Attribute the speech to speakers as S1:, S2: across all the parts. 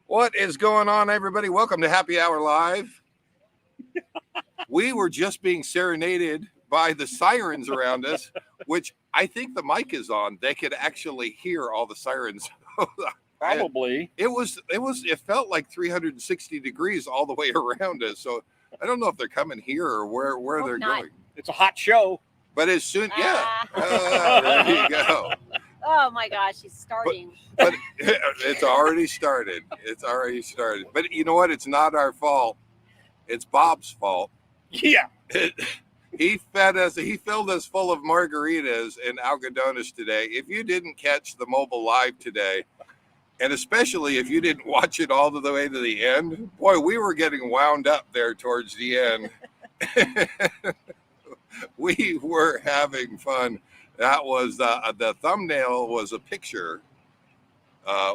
S1: What is going on, everybody? Welcome to Happy Hour Live. We were just being serenaded by the sirens around us, which I think the mic is on. They could actually hear all the sirens.
S2: Probably.
S1: It felt like 360 degrees all the way around us. So I don't know if they're coming here or where they're going.
S2: It's a hot show.
S1: But as soon, there you go.
S3: Oh my gosh, he's starting.
S1: But it's already started. It's already started. But you know what? It's not our fault. It's Bob's fault.
S2: Yeah.
S1: He fed us. He filled us full of margaritas and Algadonez today. If you didn't catch the mobile live today, and especially if you didn't watch it all the way to the end, boy, we were getting wound up there towards the end. We were having fun. That was the thumbnail was a picture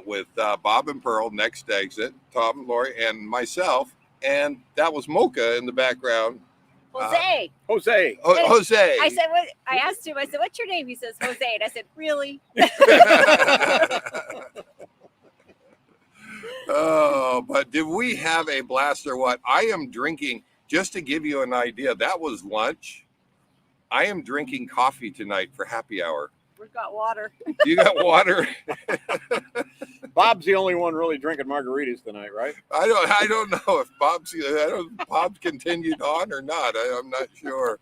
S1: with Bob and Pearl, NextExit, Tom, Lori, and myself, and that was Molca in the background.
S3: Jose.
S2: Jose.
S1: Jose.
S3: I said, "What?" I asked him. I said, "What's your name?" He says, "Jose." And I said, "Really?"
S1: Oh, but did we have a blast or what? I am drinking, just to give you an idea, that was lunch. I am drinking coffee tonight for happy hour.
S3: We've got water.
S1: You got water?
S2: Bob's the only one really drinking margaritas tonight, right?
S1: I don't know if Bob's continued on or not. I'm not sure.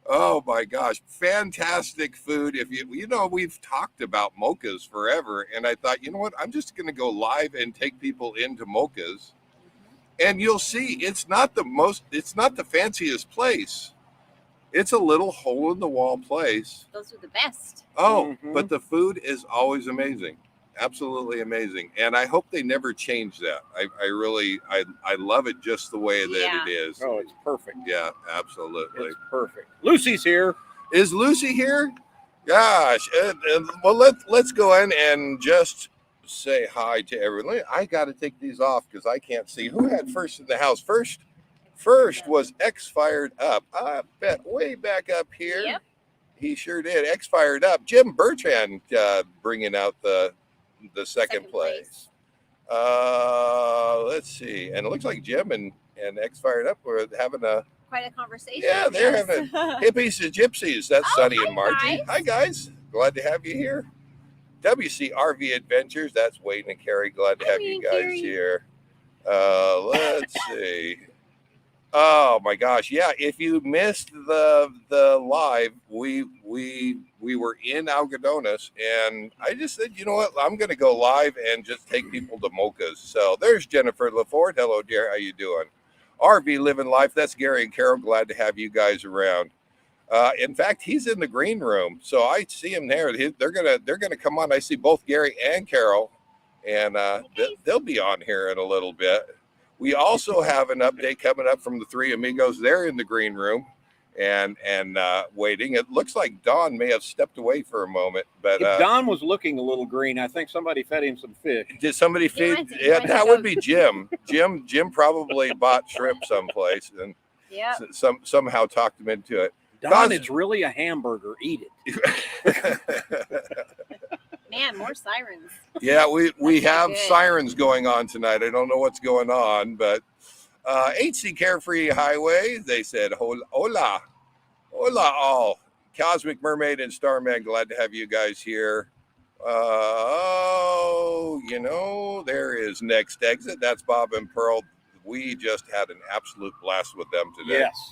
S1: Oh my gosh, fantastic food. If we've talked about Molcas forever, and I thought, you know what, I'm just going to go live and take people into Molcas, and you'll see it's not the fanciest place. It's a little hole in the wall place.
S3: Those are the best.
S1: Oh, but the food is always amazing. Absolutely amazing. And I hope they never change that. I love it just the way that it is.
S2: Oh, it's perfect.
S1: Yeah, absolutely.
S2: It's perfect. Lucy's here.
S1: Is Lucy here? Gosh. Well, let's go in and just say hi to everyone. I got to take these off because I can't see. Who had first in the house? First was X Fired Up. I bet way back up here.
S3: Yep.
S1: He sure did. X Fired Up. Jim Bertrand bringing out the second place. Let's see. And it looks like Jim and X Fired Up were having
S3: quite a conversation.
S1: Yeah, they're having hippies and gypsies. That's Sunny and Margie.
S3: Guys.
S1: Hi, guys. Glad to have you here. WCRV Adventures. That's Wade and Carrie. Glad to have you guys here. Let's see. Oh my gosh. Yeah. If you missed the live, we were in Algadonez, and I just said, you know what? I'm going to go live and just take people to Molcas. So there's Jennifer LaFord. Hello, dear. How you doing? RV Living Life. That's Gary and Carol. Glad to have you guys around. In fact, he's in the green room. So I see him there. They're going to come on. I see both Gary and Carol, and they'll be on here in a little bit. We also have an update coming up from the three amigos. They're in the green room and waiting. It looks like Don may have stepped away for a moment, but
S2: if Don was looking a little green, I think somebody fed him some fish.
S1: Did somebody feed? Yeah, that would be Jim. Jim probably bought shrimp someplace and somehow talked him into it.
S2: Don is really a hamburger. Eat it.
S3: Man, more sirens.
S1: Yeah, we have sirens going on tonight. I don't know what's going on, but HC Carefree Highway, they said, hola all. Cosmic Mermaid and Starman, glad to have you guys here. There is NextExit. That's Bob and Pearl. We just had an absolute blast with them today.
S2: Yes.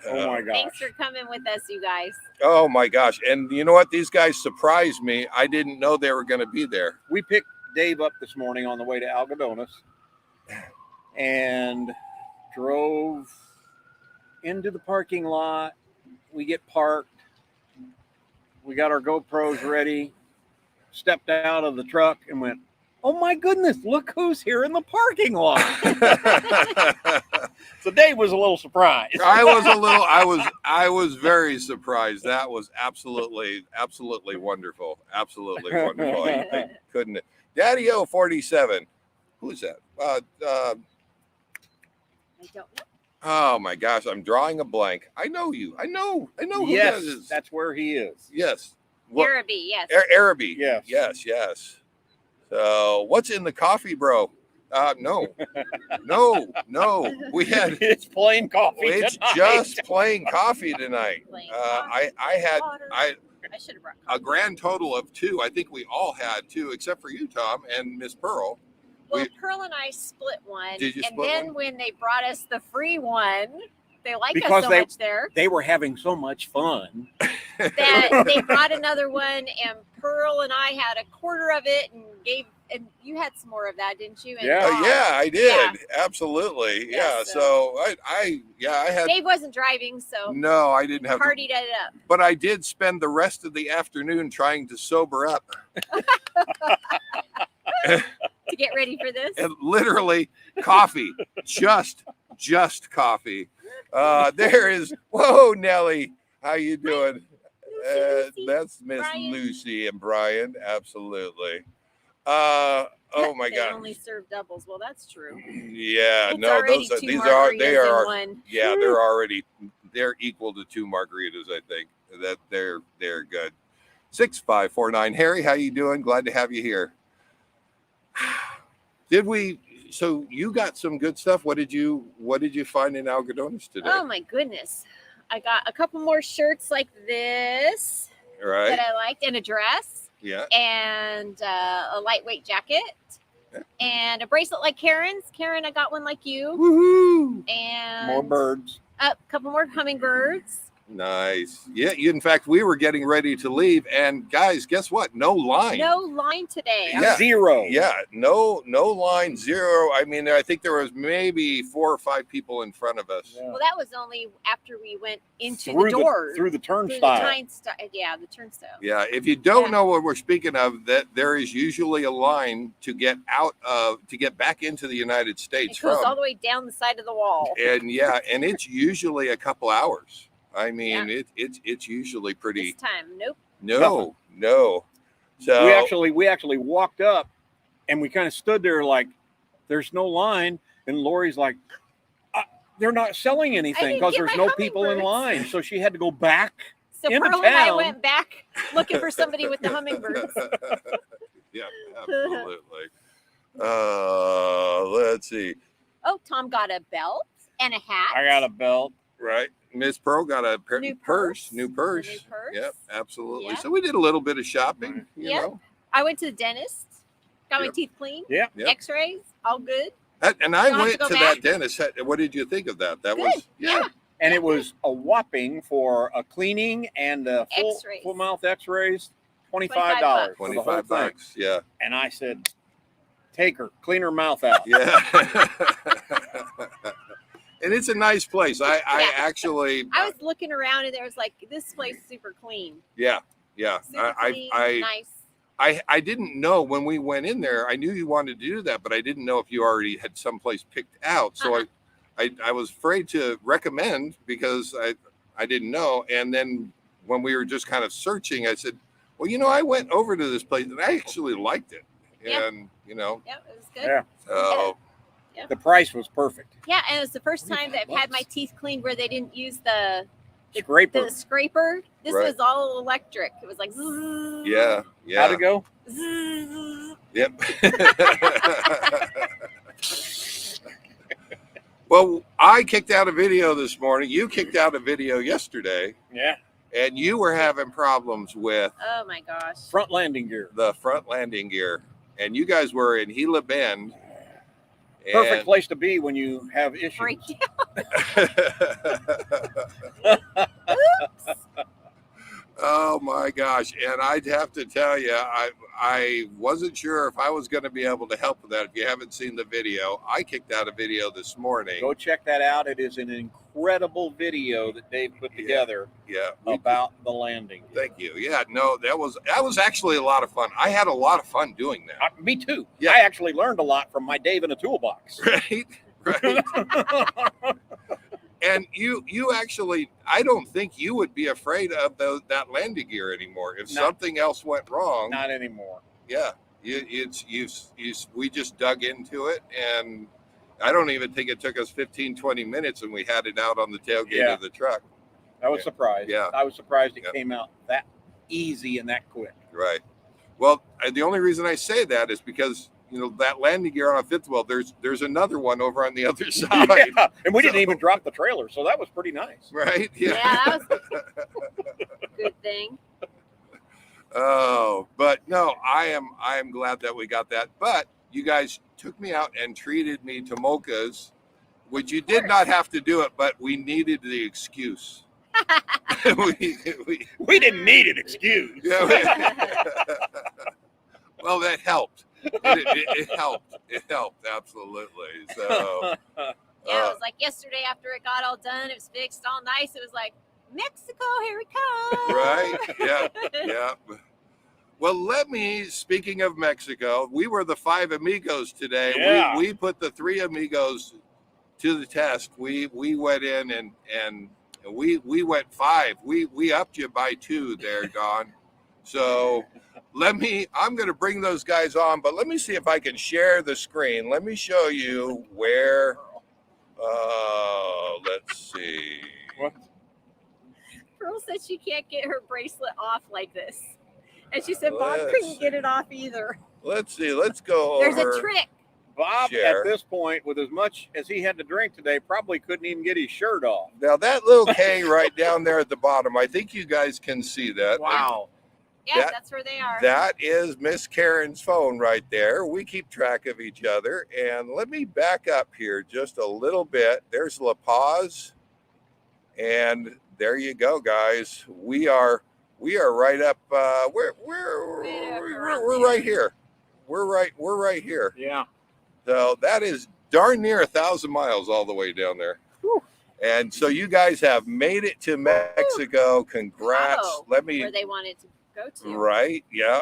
S2: Oh my gosh.
S3: Thanks for coming with us, you guys.
S1: Oh my gosh. And you know what? These guys surprised me. I didn't know they were going to be there.
S2: We picked Dave up this morning on the way to Algadonez and drove into the parking lot. We get parked. we got our GoPros ready, stepped out of the truck and went, oh my goodness, look who's here in the parking lot. So Dave was a little surprised.
S1: I was very surprised. That was absolutely wonderful. Absolutely wonderful. I couldn't. Daddy O 47. Who's that?
S3: I don't know.
S1: Oh my gosh, I'm drawing a blank. I know you. I know who
S2: Yes,
S1: that is.
S2: that's where he is.
S1: Yes.
S3: Araby, yes.
S1: Araby.
S2: Yes.
S1: Yes. So what's in the coffee, bro? No. We had
S2: It's plain coffee.
S1: it's
S2: tonight.
S1: just plain coffee tonight.
S3: Plain
S1: I had
S3: water.
S1: I
S3: I should have brought
S1: a
S3: coffee.
S1: grand total of 2. I think we all had 2, except for you, Tom, and Miss Pearl.
S3: Well, Pearl and I split one.
S1: Did you
S3: and
S1: split
S3: then
S1: one?
S3: when they brought us the free one, they like
S2: Because
S3: us so much there
S2: They were having so much fun.
S3: that they brought another one, and Pearl and I had a quarter of it and you had some more of that, didn't you? And
S2: Yeah.
S3: Bob.
S1: Yeah, I did.
S3: Yeah.
S1: Absolutely.
S3: Yeah,
S1: Yeah.
S3: so-
S1: So I had.
S3: Dave wasn't driving, so
S1: No, I didn't have.
S3: partied it up.
S1: But I did spend the rest of the afternoon trying to sober up.
S3: To get ready for this.
S1: And literally coffee, just coffee. There is. Whoa, Nellie, how you doing?
S3: Lucy,
S1: That's Miss
S3: Brian.
S1: Lucy and Brian. Absolutely. Oh my
S3: They
S1: God.
S3: only serve doubles. Well, that's true.
S1: Yeah,
S3: It's
S1: no,
S3: already
S1: those are,
S3: two
S1: these are they
S3: margaritas in
S1: are.
S3: one.
S1: Yeah, they're equal to 2 margaritas. I think that they're good. 6549. Harry, how you doing? Glad to have you here. So you got some good stuff. What did you find in Algadonez today?
S3: Oh my goodness. I got a couple more shirts like this
S1: Right.
S3: that I liked, and a dress,
S1: Yeah.
S3: and a lightweight jacket, and a bracelet like Karen's. Karen, I got one like you,
S1: Woohoo!
S3: and
S2: More birds.
S3: a couple more hummingbirds.
S1: Nice. Yeah. In fact, we were getting ready to leave, and guys, guess what? No line.
S3: No line today.
S1: Yeah.
S2: Zero.
S1: Yeah, no line, 0. I mean, I think there was maybe 4 or 5 people in front of us.
S2: Yeah.
S3: Well, that was only after we went into
S2: Through
S3: the door.
S2: through the
S3: Through the
S2: turnstile.
S3: yeah, the turnstile.
S1: Yeah, if you don't
S3: Yeah.
S1: know what we're speaking of, that there is usually a line to get back into the United States
S3: It goes all
S1: from,
S3: the way down the side of the wall.
S1: and it's usually a couple hours. I mean, it's usually pretty.
S3: This time, nope.
S1: No. So
S2: We actually walked up and we kind of stood there like there's no line, and Lori's like, they're not selling anything
S3: didn't
S2: because
S3: get
S2: there's
S3: my
S2: no people in
S3: hummingbirds.
S2: line. So she had to go back.
S3: So
S2: into
S3: Pearl and I
S2: town.
S3: went back looking for somebody with the hummingbirds.
S1: Yeah, absolutely. Let's see.
S3: Oh, Tom got a belt and a hat.
S2: I got a belt.
S1: Right. Miss Pearl got a
S3: New
S1: purse.
S3: purse.
S1: New
S3: A
S1: purse.
S3: new purse.
S1: Yep, absolutely.
S3: Yeah.
S1: So we did a little bit of shopping, you
S3: Yep.
S1: know.
S3: I went to the dentist, got my
S1: Yep.
S3: teeth cleaned,
S2: Yeah.
S1: Yep.
S3: X-rays, all good.
S1: And I
S3: You'll have
S1: went
S3: to go
S1: to
S3: back?
S1: that dentist. What did you think of that? That
S3: Good.
S1: was
S3: Yeah.
S2: And it was a whopping for a cleaning and a
S3: X-rays.
S2: full mouth X-rays, $25 for the whole thing.
S1: $25. Yeah.
S2: And I said, take her, clean her mouth out.
S1: Yeah. And it's a nice place. I actually
S3: I was looking around and there was like, this place is super clean.
S1: yeah.
S3: Super clean,
S1: I
S3: nice.
S1: I didn't know when we went in there. I knew you wanted to do that, but I didn't know if you already had someplace picked out. So I was afraid to recommend because I didn't know. And then when we were just kind of searching, I said, well, I went over to this place and I actually liked it.
S3: Yeah.
S1: And
S3: Yep, it was good.
S2: Yeah.
S1: so
S2: The price was perfect.
S3: Yeah, and it was the first time that I've had my teeth cleaned where they didn't use the
S2: Scraper.
S3: scraper. This
S1: Right.
S3: was all electric. It was like zzz,
S1: yeah.
S2: How'd it go?
S3: zzz.
S1: Yep. Well, I kicked out a video this morning. You kicked out a video yesterday,
S2: Yeah.
S1: and you were having problems with
S3: Oh my gosh.
S2: Front landing gear.
S1: the front landing gear, and you guys were in Gila Bend.
S2: Perfect
S1: and-
S2: place to be when you have issues.
S3: Break
S1: Oh my gosh! And I'd have to tell you, I wasn't sure if I was going to be able to help with that. If you haven't seen the video, I kicked out a video this morning.
S2: Go check that out. It is an incredible video that Dave put together about the landing.
S1: Thank you. Yeah, no, that was actually a lot of fun. I had a lot of fun doing that.
S2: Me too.
S1: Yeah.
S2: I actually learned a lot from my Dave in a toolbox.
S1: Right. And you actually, I don't think you would be afraid of that landing gear anymore. If something else went wrong.
S2: Not anymore.
S1: Yeah. We just dug into it, and I don't even think it took us 15, 20 minutes, and we had it out on the tailgate of the truck.
S2: I was surprised.
S1: Yeah.
S2: I was surprised it came out that easy and that quick.
S1: Right. Well, the only reason I say that is because, that landing gear on a fifth wheel, there's another one over on the other side.
S2: Yeah. And we didn't even drop the trailer, so that was pretty nice.
S1: Right?
S3: Yeah, that was a good thing.
S1: Oh, but no, I am glad that we got that. But you guys took me out and treated me to Molcas, which you did not have to do it, but we needed the excuse.
S2: we didn't need an excuse.
S1: Yeah, well, that helped. It helped. It helped, absolutely. So
S3: yeah, it was like yesterday after it got all done, it was fixed all nice. It was like, Mexico, here we come.
S1: Right. Yeah. Yeah. Well, speaking of Mexico, we were the 5 amigos today.
S2: Yeah.
S1: We put the 3 amigos to the test. We went in and we went 5. We upped you by 2 there, Don. So I'm going to bring those guys on, but let me see if I can share the screen. Let me show you where, let's see.
S2: What?
S3: Pearl said she can't get her bracelet off like this. And she said Bob couldn't get it off either.
S1: Let's see. Let's go
S3: There's
S1: over.
S3: a trick.
S2: Bob,
S1: Share.
S2: at this point, with as much as he had to drink today, probably couldn't even get his shirt off.
S1: Now, that little K right down there at the bottom, I think you guys can see that.
S2: Wow.
S3: Yeah, that's where they are.
S1: That is Miss Karen's phone right there. We keep track of each other. And let me back up here just a little bit. There's La Paz. And there you go, guys. We are right up. We're right here. We're right here.
S2: Yeah.
S1: So that is darn near 1,000 miles all the way down there.
S2: Whew.
S1: And so you guys have made it to Mexico. Congrats.
S3: Oh,
S1: Let me.
S3: Where they wanted to go to.
S1: Right. Yeah.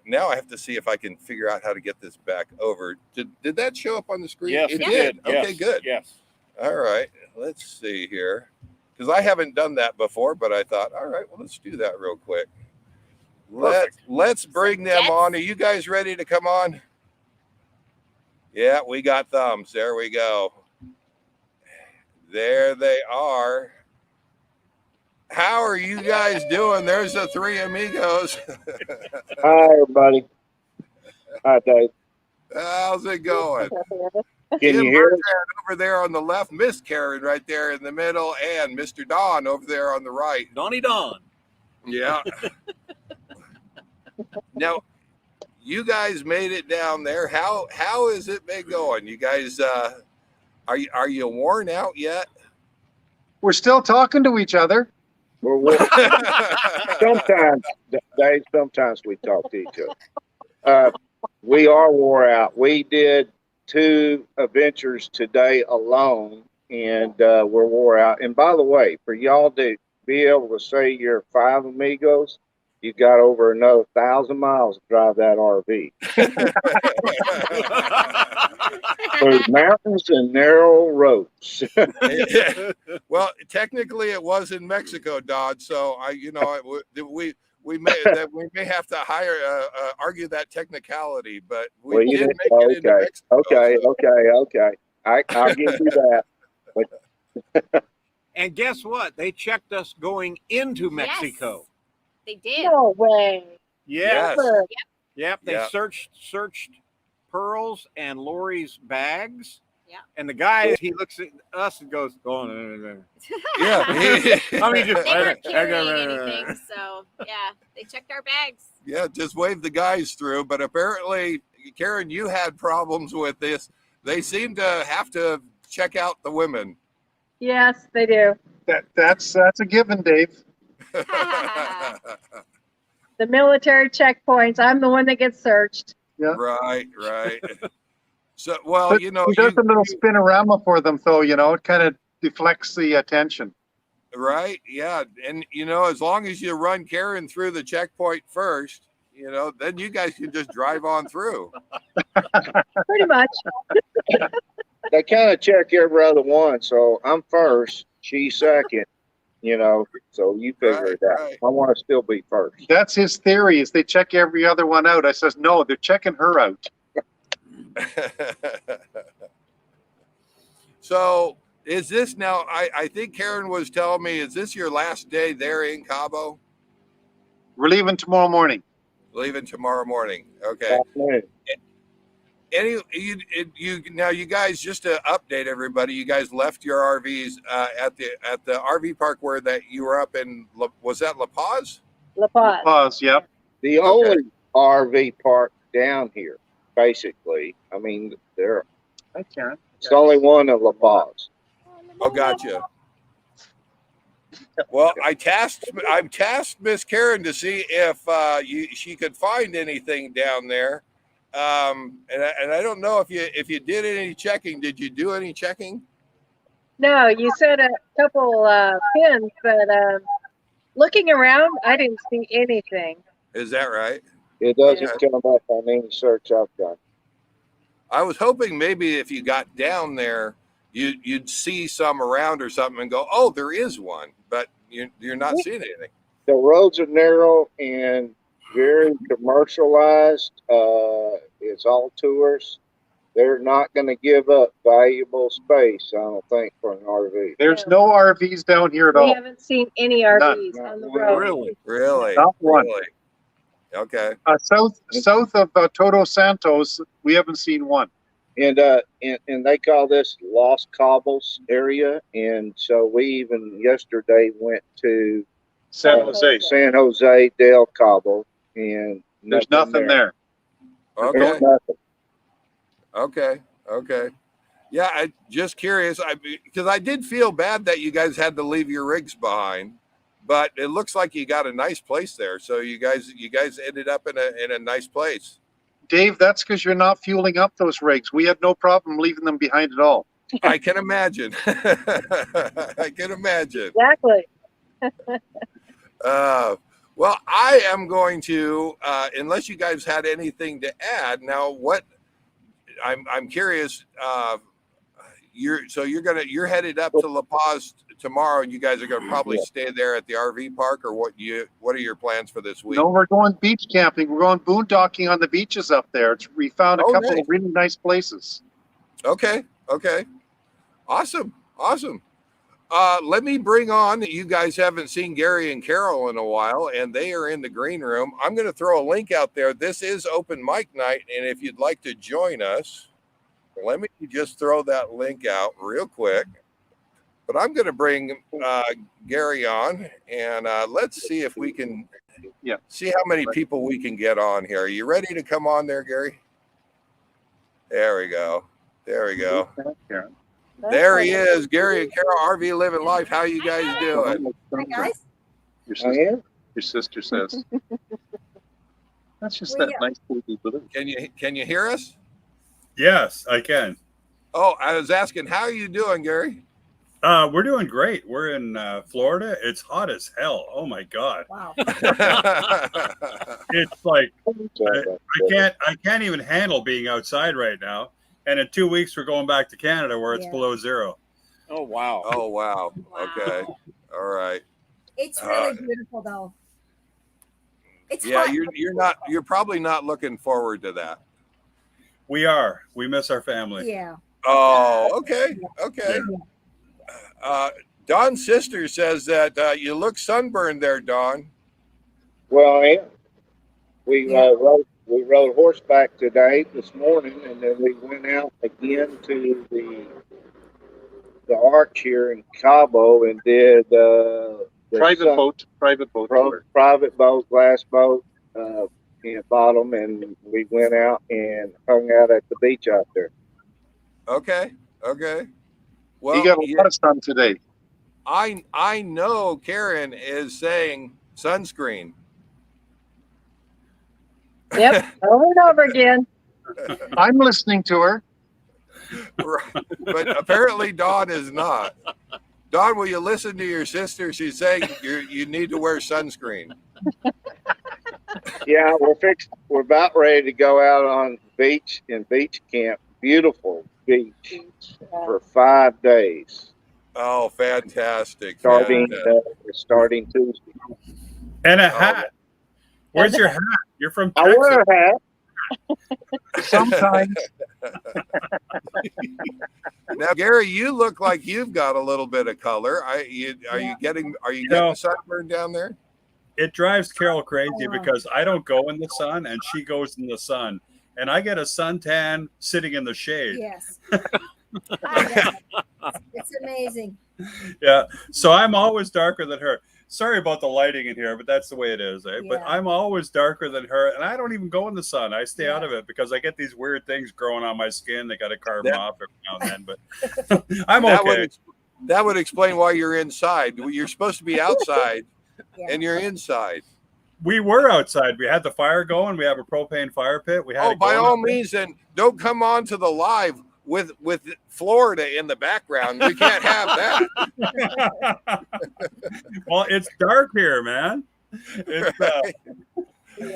S1: Now I have to see if I can figure out how to get this back over. Did that show up on the screen?
S2: Yes,
S1: it
S2: it
S1: did.
S2: Yes.
S1: Okay, good.
S2: Yes.
S1: All right. Let's see here. Because I haven't done that before, but I thought, all right, well, let's do that real quick. Let's bring them on. Are you guys ready to come on? Yeah, we got thumbs. There we go. There they are. How are you guys doing? There's the 3 amigos.
S4: Hi, everybody. Hi, Dave.
S1: How's it going?
S4: Can you hear us?
S1: Over there on the left, Miss Karen right there in the middle, and Mr. Don over there on the right.
S2: Donnie Don.
S1: Yeah. Now, you guys made it down there. How has it been going? You guys, are you worn out yet?
S5: We're still talking to each other.
S4: Sometimes, Dave, sometimes we talk to each other. We are wore out. We did 2 adventures today alone, and we're wore out. And by the way, for y'all to be able to say you're 5 amigos, you got over another 1,000 miles to drive that RV. Through mountains and narrow roads.
S1: Well, technically, it was in Mexico, Don. So we may have to argue that technicality, but we did make it into Mexico.
S4: Okay. I'll give you that.
S2: And guess what? They checked us going into Mexico.
S3: Yes, they did.
S6: No way.
S1: Yes.
S2: Yep. They
S1: Yep.
S2: searched Pearl's and Lori's bags.
S3: Yeah.
S2: And the guy, he looks at us and goes, "Oh no."
S1: Yeah.
S2: I mean,
S3: They weren't carrying anything, so yeah, they checked our bags.
S1: Yeah, just wave the guys through. But apparently, Karen, you had problems with this. They seem to have to check out the women.
S6: Yes, they do.
S5: That's a given, Dave.
S6: The military checkpoints. I'm the one that gets searched.
S5: Yeah.
S1: Right. So, well,
S5: But
S1: you know,
S5: he does a little spinorama for them, though. It kind of deflects the attention.
S1: Right? Yeah. And, as long as you run Karen through the checkpoint first, then you guys can just drive on through.
S6: Pretty much.
S4: They kind of check every other one, so I'm first, she's second, so you figure
S1: Right,
S4: it out.
S1: right.
S4: I want to still be first.
S5: That's his theory, is they check every other one out. I says, no, they're checking her out.
S1: So is this now, I think Karen was telling me, is this your last day there in Cabo?
S5: We're leaving tomorrow morning.
S1: Leaving tomorrow morning. Okay. Now you guys, just to update everybody, you guys left your RVs at the RV park where that you were up in, was that La Paz?
S6: La Paz.
S5: Pause, yep.
S4: The only RV park down here, basically. I mean,
S5: Hi, Karen.
S4: it's the only one in La Paz.
S1: Oh, gotcha. Well, I'm tasked Miss Karen to see if she could find anything down there. And I don't know if you did any checking. Did you do any checking?
S6: No, you said a couple pins, but looking around, I didn't see anything.
S1: Is that right?
S4: It doesn't come up on any search I've done.
S1: I was hoping maybe if you got down there, you'd see some around or something and go, oh, there is one, but you're not seeing anything.
S4: The roads are narrow and very commercialized. It's all tourists. They're not going to give up valuable space, I don't think, for an RV.
S5: There's no RVs down here at
S6: We
S5: all.
S6: haven't seen any RVs on the road.
S1: Really?
S5: Not one.
S1: Really? Okay.
S5: South of Todo Santos, we haven't seen one.
S4: And they call this Los Cabos area. And so we even yesterday went to
S5: San Jose.
S4: San Jose del Cabo, and
S5: There's nothing there.
S1: Okay.
S4: There's nothing.
S1: Okay. Yeah, I just curious. Because I did feel bad that you guys had to leave your rigs behind, but it looks like you got a nice place there. So you guys ended up in a nice place.
S5: Dave, that's because you're not fueling up those rigs. We had no problem leaving them behind at all.
S1: I can imagine. I can imagine.
S6: Exactly.
S1: Well, I am going to, unless you guys had anything to add. Now, what I'm curious. You're headed up to La Paz tomorrow, and you guys are going to probably stay there at the RV park, or what are your plans for this week?
S5: No, we're going beach camping. We're going boondocking on the beaches up there. We found a couple of really nice places.
S1: Okay. Awesome. Let me bring on, you guys haven't seen Gary and Carol in a while, and they are in the green room. I'm going to throw a link out there. This is open mic night, and if you'd like to join us, let me just throw that link out real quick. But I'm going to bring Gary on, and let's see if we can see how many people we can get on here. Are you ready to come on there, Gary? There we go. There he is, Gary and Carol, RV Living Life. How you guys doing?
S3: Hi, guys.
S5: Your sister says. That's just that nice baby blue.
S1: Can you hear us?
S7: Yes, I can.
S1: Oh, I was asking, how are you doing, Gary?
S7: We're doing great. We're in Florida. It's hot as hell. Oh my God.
S3: Wow.
S7: It's like I can't even handle being outside right now. And in 2 weeks we're going back to Canada where it's below zero.
S2: Oh wow.
S1: Okay. All right.
S3: It's really beautiful though. It's
S1: yeah,
S3: hot.
S1: you're probably not looking forward to that.
S7: We are. We miss our family.
S3: Yeah.
S1: Oh, okay. Dawn's sister says that you look sunburned there, Dawn.
S4: Well, yeah. We rode horseback today, this morning, and then we went out again to the arch here in Cabo and did
S5: Private boat,
S4: glass boat, in bottom, and we went out and hung out at the beach out there.
S1: Okay. Well,
S5: you got a lot of sun today.
S1: I know Karen is saying sunscreen.
S6: Yep, over and over again.
S5: I'm listening to her.
S1: Right. But apparently Dawn is not. Dawn, will you listen to your sister? She's saying you need to wear sunscreen.
S4: Yeah, we're about ready to go out on the beach in beach camp. Beautiful beach for 5 days,
S1: Oh, fantastic.
S4: starting
S1: Fantastic.
S4: starting Tuesday.
S7: And a
S1: Oh,
S7: hat. Where's your hat? You're from
S4: I
S7: Texas.
S4: wear a hat.
S5: Sometimes.
S1: Now, Gary, you look like you've got a little bit of color. Are you getting sunburned down there?
S7: It drives Carol crazy because I don't go in the sun and she goes in the sun. And I get a suntan sitting in the shade.
S8: Yes. I know. It's amazing.
S7: Yeah. So I'm always darker than her. Sorry about the lighting in here, but that's the way it is. Eh? But
S8: Yeah.
S7: I'm always darker than her. And I don't even go in the sun. I stay out of it because I get these weird things growing on my skin. They got to carve them off every now and then. But I'm okay.
S1: That would explain why you're inside. You're supposed to be outside
S8: Yeah.
S1: and you're inside.
S7: We were outside. We had the fire going. We have a propane fire pit. We had
S1: Oh,
S7: it
S1: by
S7: going
S1: all
S7: out there.
S1: means, then don't come on to the live with Florida in the background. We can't have that.
S7: Well, it's dark here, man. It's,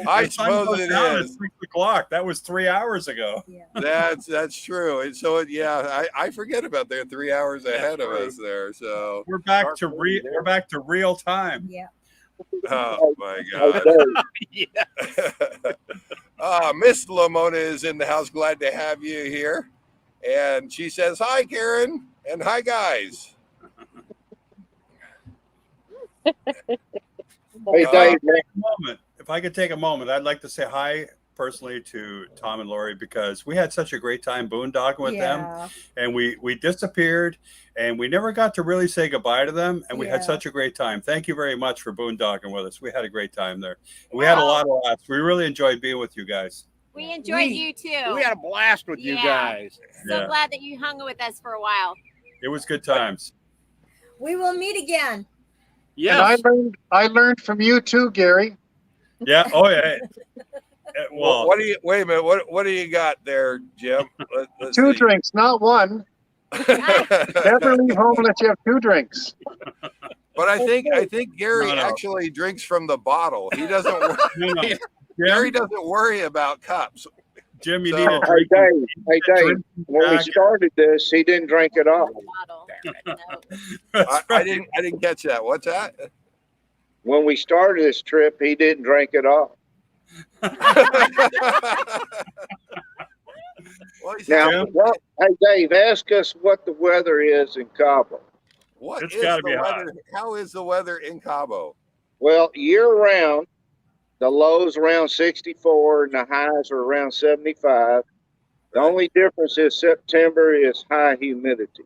S1: I
S7: the sun
S1: suppose
S7: goes
S1: it
S7: down
S1: is.
S7: at 6 o'clock. That was 3 hours ago.
S8: Yeah.
S1: That's true. And so I forget about they're 3 hours ahead of us there. So
S7: We're back to real time.
S8: Yeah.
S1: oh my God. Miss Lamona is in the house. Glad to have you here. And she says, hi, Karen. And hi, guys.
S4: Hey, Dave,
S7: If I could take a moment, I'd like to say hi personally to Tom and Lori because we had such a great time boondocking with them, and we disappeared and we never got to really say goodbye to them, and we had such a great time. Thank you very much for boondocking with us. We had a great time there. And we had a lot of laughs. We really enjoyed being with you guys.
S3: We enjoyed you too.
S2: We had a blast with you guys.
S3: So glad that you hung with us for a while.
S7: It was good times.
S8: We will meet again.
S2: Yes.
S5: And I learned from you too, Gary.
S7: Yeah. Oh yeah. Well,
S1: what do you wait a minute? What do you got there, Jim? Let's
S5: Two
S1: see.
S5: drinks, not one. Never leave home unless you have 2 drinks.
S1: But I think Gary
S7: No.
S1: actually drinks from the bottle. He doesn't.
S7: no.
S1: Gary doesn't worry about cups.
S7: Jim, you
S1: So-
S7: need a
S4: Hey,
S7: drink.
S4: Dave, when we
S7: Bag.
S4: started this, he didn't drink it all.
S3: Bottle. No.
S1: I
S7: right.
S1: didn't catch that. What's that?
S4: When we started this trip, he didn't drink it all.
S1: Well, he's
S4: Now,
S1: having-
S4: hey, Dave, ask us what the weather is in Cabo.
S1: what
S7: It's
S1: is
S7: gotta
S1: the
S7: be hot.
S1: weather? How is the weather in Cabo?
S4: Well, year round, the lows around 64 and the highs are around 75. The only difference is September is high humidity.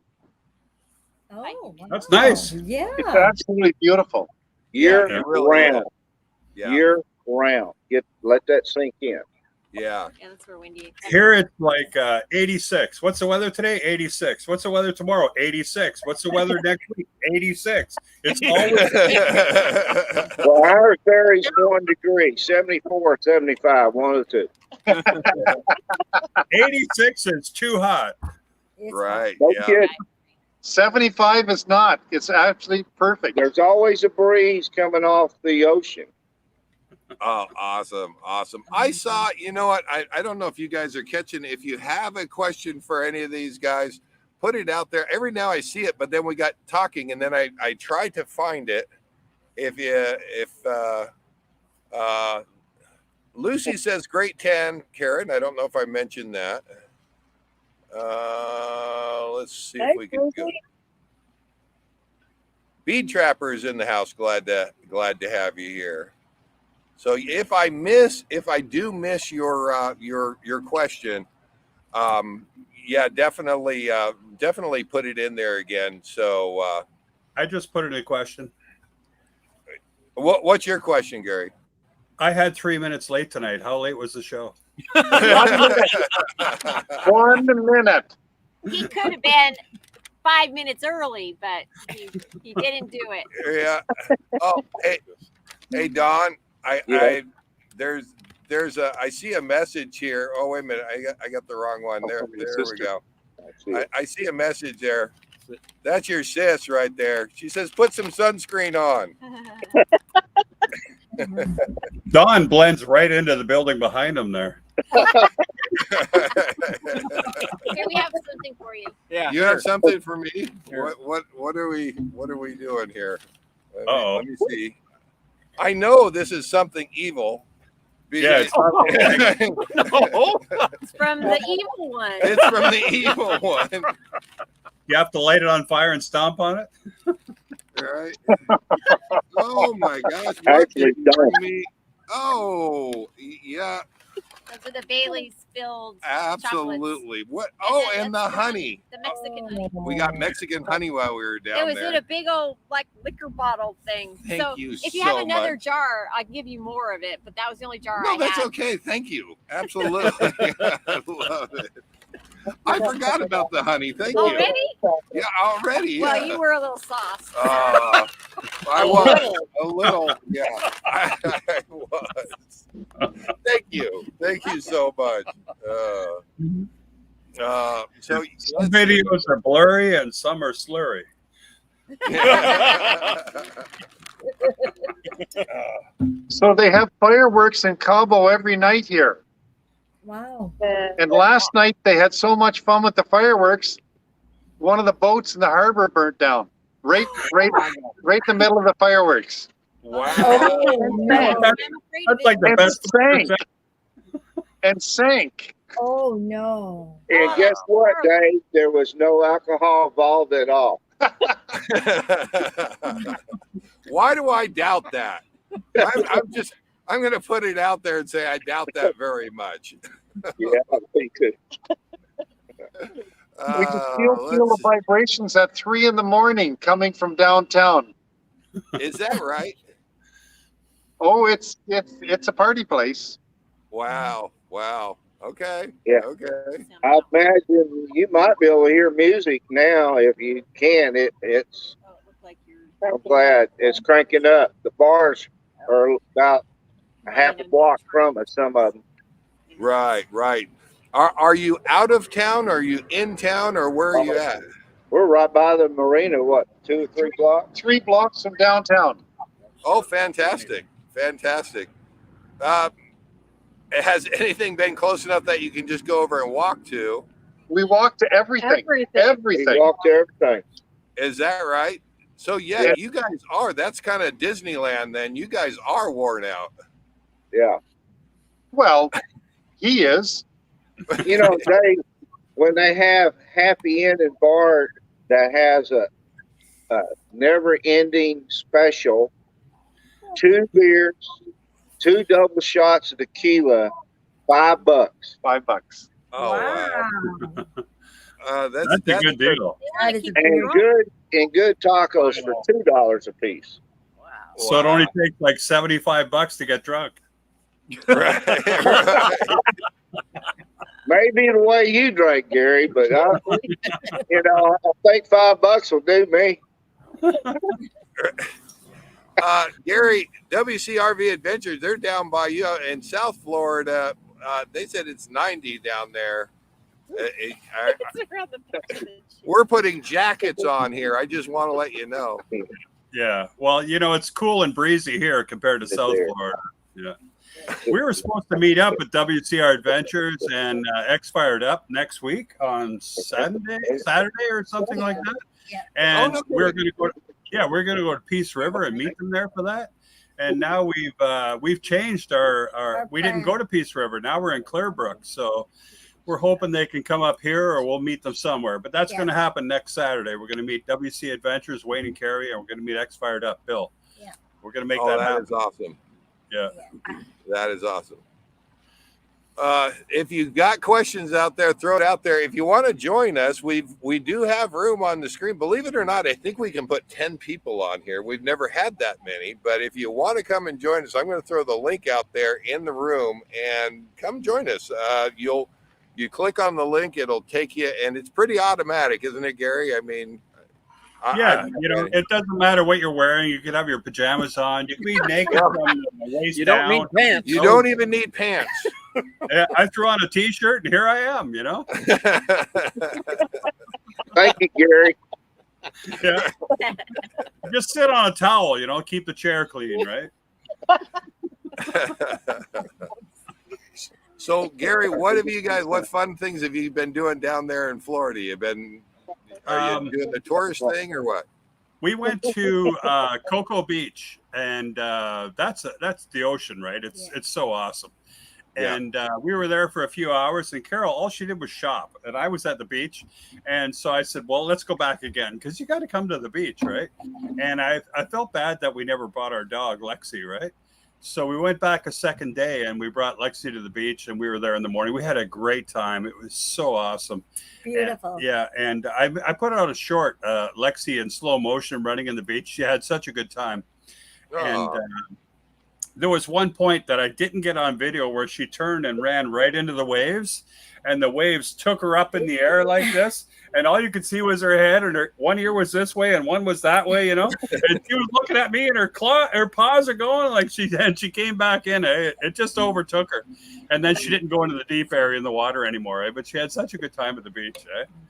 S8: Oh,
S7: That's nice.
S8: Yeah.
S5: It's absolutely beautiful.
S4: Year
S1: it really
S4: round.
S1: is. Yeah.
S4: Year round. Let that sink in.
S1: Yeah.
S3: Yeah, that's where Wendy.
S7: Here it's like 86. What's the weather today? 86. What's the weather tomorrow? 86. What's the weather next week? 86. It's always
S4: Well, ours varies 1 degree, 74, 75, one of the two.
S7: 86 is too hot.
S8: It's
S1: Right.
S4: No
S1: Yeah.
S4: kidding.
S5: 75 is not. It's actually perfect.
S4: There's always a breeze coming off the ocean.
S1: Oh, awesome. Awesome. I saw, you know what? I don't know if you guys are catching. If you have a question for any of these guys, put it out there. Every now I see it, but then we got talking and then I tried to find it. If Lucy says great 10, Karen. I don't know if I mentioned that. Let's see if we can go. Bead Trapper is in the house. Glad to have you here. So if I do miss your question, definitely put it in there again. So
S7: I just put in a question.
S1: what's your question, Gary?
S7: I had 3 minutes late tonight. How late was the show?
S5: 1 minute.
S3: He could have been 5 minutes early, but he didn't do it.
S1: Yeah. Oh, hey, Don. I see a message here. Oh, wait a minute. I got the wrong one. There we go. I see a message there. That's your sis right there. She says, put some sunscreen on.
S7: Don blends right into the building behind him there.
S3: Here we have something for you.
S2: Yeah.
S1: You have something for me?
S2: Sure.
S1: What are we doing here?
S7: Uh-oh.
S1: Let me see. I know this is something evil.
S7: Yeah,
S1: because-
S2: No.
S3: It's from the evil one.
S1: It's from the evil one.
S7: You have to light it on fire and stomp on it.
S1: Right? Oh my gosh! What
S4: Actually,
S1: did you bring
S4: don't.
S1: me? Oh yeah,
S3: Those are the Bailey's filled
S1: absolutely. What?
S3: And
S1: Oh,
S3: then
S1: and the
S3: that's
S1: honey.
S3: the Mexican honey.
S1: We got Mexican honey while we were down
S3: It was
S1: there.
S3: in a big old like liquor bottle thing.
S1: Thank
S3: so
S1: you
S3: if you have
S1: so
S3: another
S1: much.
S3: jar, I'll give you more of it. But that was the only jar
S1: No,
S3: I
S1: that's
S3: had.
S1: okay. Thank you. Absolutely. I love it. I forgot about the honey. Thank you.
S3: Already?
S1: Yeah, already.
S3: Well,
S1: Yeah.
S3: you were a little sauce.
S1: I was a little. Yeah, I was. Thank you. Thank you so much. So
S7: Some videos are blurry and some are slurry.
S5: So they have fireworks in Cabo every night here.
S8: Wow.
S5: And last night they had so much fun with the fireworks. One of the boats in the harbor burnt down. Right in the middle of the fireworks.
S1: Wow.
S8: Oh, no.
S3: I'm afraid of
S7: That's like the
S5: And
S7: best.
S5: sank. And sank.
S8: Oh, no.
S4: And guess what, Dave? There was no alcohol involved at all.
S1: Why do I doubt that? I'm going to put it out there and say I doubt that very much.
S4: Yeah, I think it.
S5: We could feel the vibrations at 3 a.m. coming from downtown.
S1: Is that right?
S5: Oh, it's a party place.
S1: Wow. Okay.
S4: Yeah.
S1: Okay.
S4: I imagine you might be able to hear music now if you can. It's.
S3: Oh, it looked like you're
S4: I'm glad it's cranking up. The bars are about a half a block from us. Some of them.
S1: Right. Are you out of town? Are you in town? Or where are you at?
S4: We're right by the marina. What, 2 or 3 blocks?
S5: 3 blocks from downtown.
S1: Oh, fantastic. Has anything been close enough that you can just go over and walk to?
S5: We walked to everything.
S4: We
S5: Everything.
S4: walked to everything.
S1: Is that right? So yeah, you guys are. That's kind of Disneyland. Then you guys are worn out.
S4: Yeah.
S5: Well, he is.
S4: You know, when they have Happy Ending Bar that has a never-ending special, 2 beers, 2 double shots of tequila, $5.
S5: $5.
S1: Oh wow.
S7: That's a good deal.
S8: That is
S4: And good tacos for $2 a piece.
S3: Wow.
S7: So it only takes like $75 to get drunk.
S1: Right.
S4: Maybe the way you drink, Gary, but I think $5 will do me.
S1: Gary, WCRV Adventures, they're down by you in South Florida. They said it's 90 down there.
S3: It's around the village.
S1: We're putting jackets on here. I just want to let you know.
S7: Yeah. Well, it's cool and breezy here compared to South Florida. Yeah. We were supposed to meet up with WCR Adventures and X Fired Up next week on Saturday or something like that.
S8: Yeah.
S7: And we're going to go. We're going to go to Peace River and meet them there for that. And now we've changed our we didn't go to Peace River. Now we're in Clearbrook. So we're hoping they can come up here or we'll meet them somewhere. But that's going to happen next Saturday. We're going to meet WC Adventures, Wayne and Carrie, and we're going to meet X Fired Up, Bill.
S8: Yeah.
S7: We're going to make that happen.
S1: That is awesome.
S7: Yeah.
S1: That is awesome. If you've got questions out there, throw it out there. If you want to join us, we do have room on the screen. Believe it or not, I think we can put 10 people on here. We've never had that many, but if you want to come and join us, I'm going to throw the link out there in the room and come join us. You click on the link, it'll take you, and it's pretty automatic, isn't it, Gary? I mean,
S7: it doesn't matter what you're wearing. You can have your pajamas on. You can be naked from the waist
S2: You don't
S7: down.
S2: need pants.
S1: You don't even need pants.
S7: Yeah, I threw on a T-shirt and here I am.
S4: Thank you, Gary.
S7: Yeah. Just sit on a towel. Keep the chair clean, right?
S1: So, Gary, what fun things have you been doing down there in Florida? Are you doing the tourist thing or what?
S7: We went to Cocoa Beach, and that's the ocean, right? It's so awesome.
S1: Yeah.
S7: And we were there for a few hours, and Carol, all she did was shop, and I was at the beach. And so I said, well, let's go back again, because you got to come to the beach, right? And I felt bad that we never brought our dog, Lexi, right? So we went back a second day, and we brought Lexi to the beach, and we were there in the morning. We had a great time. It was so awesome.
S8: Beautiful.
S7: And I put out a short, Lexi in slow motion running in the beach. She had such a good time. And there was one point that I didn't get on video where she turned and ran right into the waves, and the waves took her up in the air like this, and all you could see was her head, and one ear was this way and one was that way, and she was looking at me, and her paws are going like she came back in. It just overtook her, and then she didn't go into the deep area in the water anymore, but she had such a good time at the beach.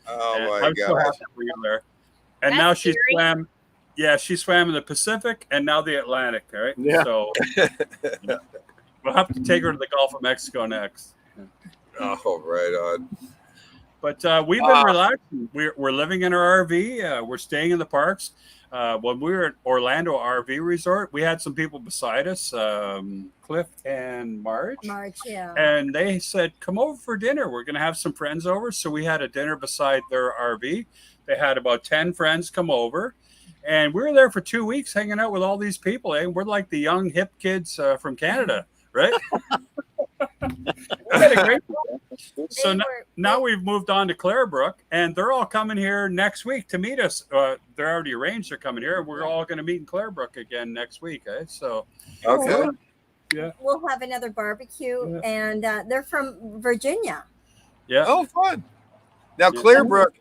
S1: Oh
S7: and
S1: my
S7: I'm so
S1: gosh.
S7: happy we were there. And
S3: That's
S7: now she
S3: scary.
S7: swam. Yeah, she swam in the Pacific and now the Atlantic. All right.
S2: Yeah.
S7: So we'll have to take her to the Gulf of Mexico next.
S1: Oh, right on.
S7: But we've been relaxing. We're living in our RV. We're staying in the parks. When we were at Orlando RV Resort, we had some people beside us, Cliff and Marge.
S8: Yeah.
S7: And they said, come over for dinner. We're going to have some friends over. So we had a dinner beside their RV. They had about 10 friends come over. And we were there for 2 weeks hanging out with all these people. We're like the young, hip kids from Canada, right? We had a great time. So now we've moved on to Clarebrook, and they're all coming here next week to meet us. They're already arranged. They're coming here, and we're all going to meet in Clarebrook again next week. So,
S1: Okay.
S7: Yeah.
S8: We'll have another barbecue, and they're from Virginia.
S7: Yeah.
S1: Oh, fun. Now, Clarebrook,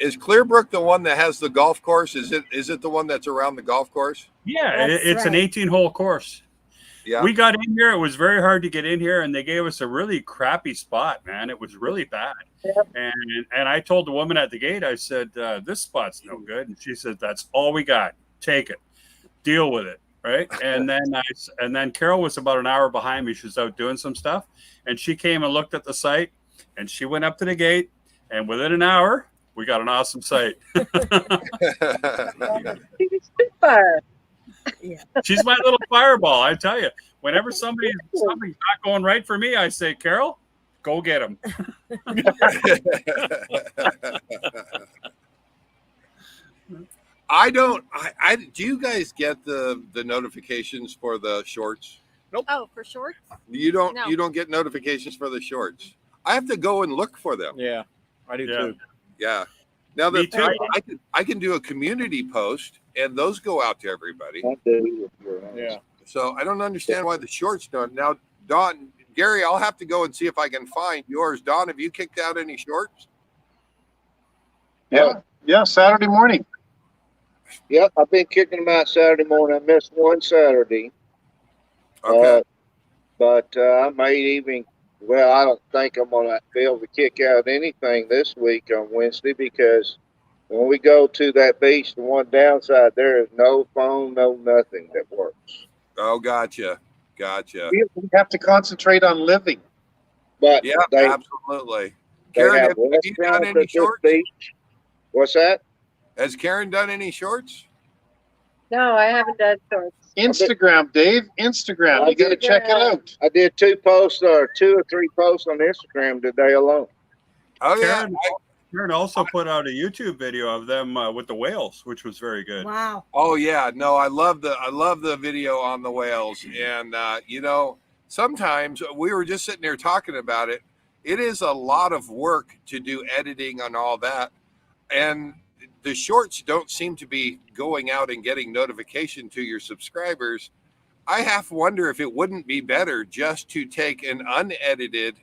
S1: is Clarebrook the one that has the golf course? Is it the one that's around the golf course?
S7: Yeah,
S8: That's
S7: it's an
S8: right.
S7: 18-hole course.
S1: Yeah.
S7: We got in here. It was very hard to get in here, and they gave us a really crappy spot, man. It was really bad. And I told the woman at the gate, I said, this spot's no good. And she said, that's all we got. Take it. Deal with it. Right. And then Carol was about an hour behind me. She was out doing some stuff, and she came and looked at the site, and she went up to the gate, and within an hour, we got an awesome site.
S6: Super.
S7: She's my little fireball. I tell you, whenever something's not going right for me, I say, Carol, go get them.
S1: Do you guys get the notifications for the shorts?
S3: Oh, for shorts?
S1: You don't.
S3: No.
S1: You don't get notifications for the shorts. I have to go and look for them.
S2: Yeah, I do too.
S1: Yeah. Now
S7: Me
S1: that
S7: too.
S1: I can do a community post, and those go out to everybody.
S2: Yeah.
S1: So I don't understand why the shorts don't. Now, Don, Gary, I'll have to go and see if I can find yours. Don, have you kicked out any shorts?
S5: Yeah, Saturday morning.
S4: Yep, I've been kicking them out Saturday morning. I missed one Saturday.
S1: Okay.
S4: But I may even, I don't think I'm going to be able to kick out anything this week on Wednesday, because when we go to that beach, the one downside there is no phone, no nothing that works.
S1: Oh, gotcha.
S5: We have to concentrate on living.
S4: But
S1: Yeah,
S4: they
S1: absolutely.
S4: they
S1: Karen,
S4: have
S1: have you done
S4: restaurants
S1: any
S4: at this
S1: shorts?
S4: beach. What's that?
S1: Has Karen done any shorts?
S6: No, I haven't done shorts.
S5: Instagram, Dave. Instagram. You got to check it out.
S4: I did 2 posts or 2 or 3 posts on Instagram today alone.
S1: Oh, yeah.
S7: Karen also put out a YouTube video of them with the whales, which was very good.
S8: Wow.
S1: Oh, yeah. No, I love the video on the whales. And, sometimes we were just sitting there talking about it. It is a lot of work to do editing on all that. And the shorts don't seem to be going out and getting notification to your subscribers. I half wonder if it wouldn't be better just to take an unedited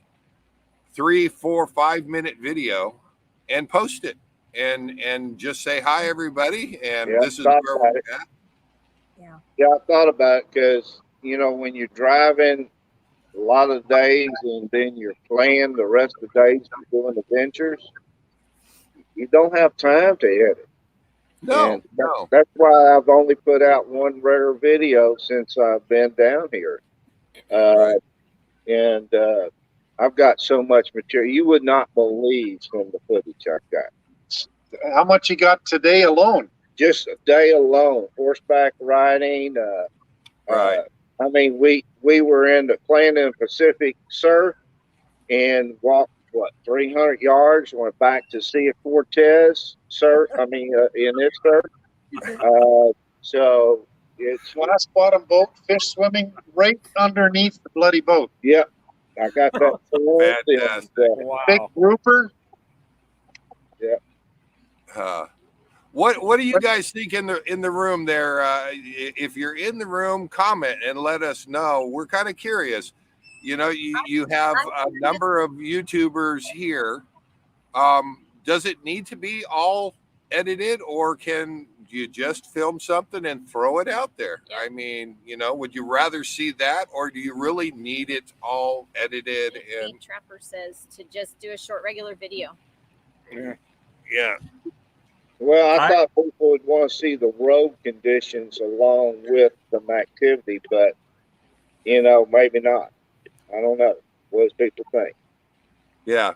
S1: 3, 4, 5 minute video and post it and just say, hi, everybody. And this is where we're at.
S4: Yeah, I thought about it because, when you're driving a lot of days, and then you're playing the rest of the days and doing adventures, you don't have time to edit.
S1: No,
S4: And
S1: no.
S4: that's why I've only put out one rare video since I've been down here. And I've got so much material. You would not believe some of the footage I've got.
S5: How much you got today alone?
S4: Just a day alone, horseback riding.
S1: Right.
S4: I mean, we were in the Clandon Pacific surf and walked, 300 yards, went back to Sea Cortez surf. I mean, in this surf. So it's,
S5: Glass bottom boat, fish swimming right underneath the bloody boat.
S4: yep, I got that.
S1: Fantastic.
S5: Big grouper.
S1: What do you guys think in the room there? If you're in the room, comment and let us know. We're kind of curious. You know, you have a number of YouTubers here. Does it need to be all edited, or can you just film something and throw it out there?
S3: Yeah.
S1: I mean, you know, would you rather see that, or do you really need it all edited? And
S3: Big Trapper says to just do a short regular video.
S1: yeah,
S4: Well, I thought people would want to see the road conditions along with some activity, but you know, maybe not. I don't know. What does people think?
S1: yeah,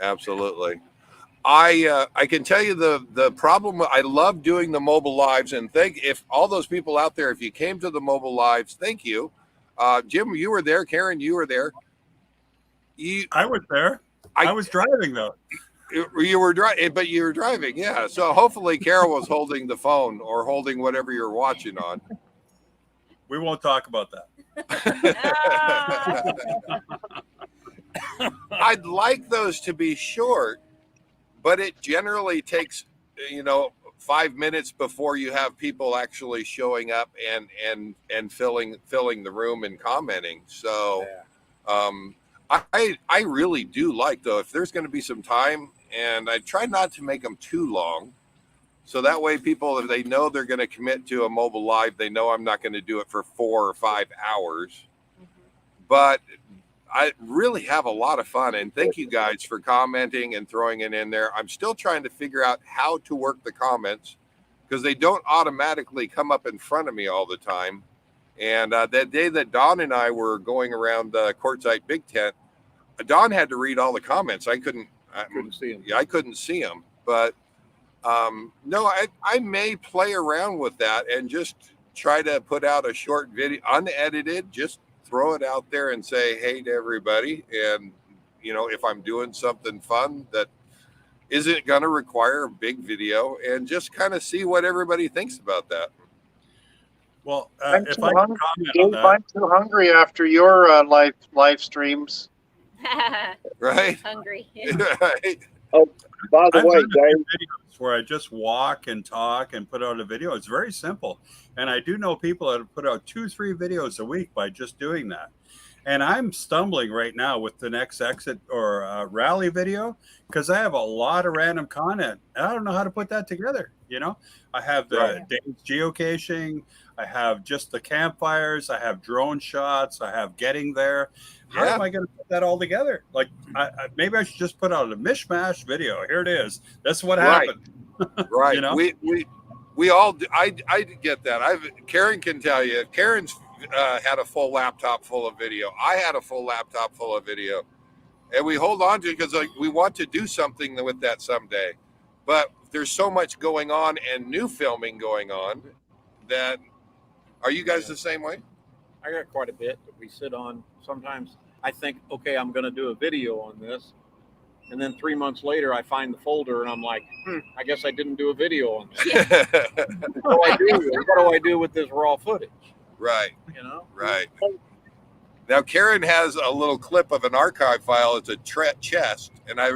S1: absolutely. I can tell you the problem. I love doing the mobile lives, and if all those people out there, if you came to the mobile lives, thank you. Jim, you were there. Karen, you were there.
S7: I was there. I was driving though.
S1: You were driving, but you were driving, yeah. So hopefully Carol was holding the phone or holding whatever you're watching on.
S7: We won't talk about that.
S1: I'd like those to be short, but it generally takes, 5 minutes before you have people actually showing up and filling the room and commenting. So I really do like, though, if there's going to be some time, and I try not to make them too long. So that way people, if they know they're going to commit to a mobile live, they know I'm not going to do it for 4 or 5 hours. But I really have a lot of fun. And thank you guys for commenting and throwing it in there. I'm still trying to figure out how to work the comments because they don't automatically come up in front of me all the time. And that day that Don and I were going around the Quartzite Big Tent, Don had to read all the comments. I couldn't see them. Yeah, I couldn't see them. But no, I may play around with that and just try to put out a short video, unedited, just throw it out there and say hey to everybody. And, if I'm doing something fun that isn't going to require a big video, and just kind of see what everybody thinks about that.
S7: Well,
S5: I'm
S7: if
S5: too
S7: I can
S5: hungry.
S7: comment
S5: Dave,
S7: on that.
S5: I'm too hungry after your live streams.
S1: Right?
S3: Hungry.
S1: Right.
S4: Oh, by the
S7: I've
S4: way,
S7: done a few
S4: Dave,
S7: videos where I just walk and talk and put out a video. It's very simple. And I do know people that have put out 2-3 videos a week by just doing that. And I'm stumbling right now with the NextExit or rally video because I have a lot of random content. And I don't know how to put that together. I have the Dave's geocaching. I have just the campfires. I have drone shots. I have getting there. How am I going to put that all together? Like, maybe I should just put out a mishmash video. Here it is. That's what happened.
S1: Right. We all do. I get that. Karen can tell you. Karen's had a full laptop full of video. I had a full laptop full of video, and we hold on to it because we want to do something with that someday. But there's so much going on and new filming going on that. Are you guys the same way?
S2: I got quite a bit that we sit on. Sometimes I think, okay, I'm going to do a video on this. And then 3 months later, I find the folder and I'm like, I guess I didn't do a video on this. What do I do with this raw footage?
S1: Right.
S2: Right.
S1: Now, Karen has a little clip of an archive file. It's a chest. And I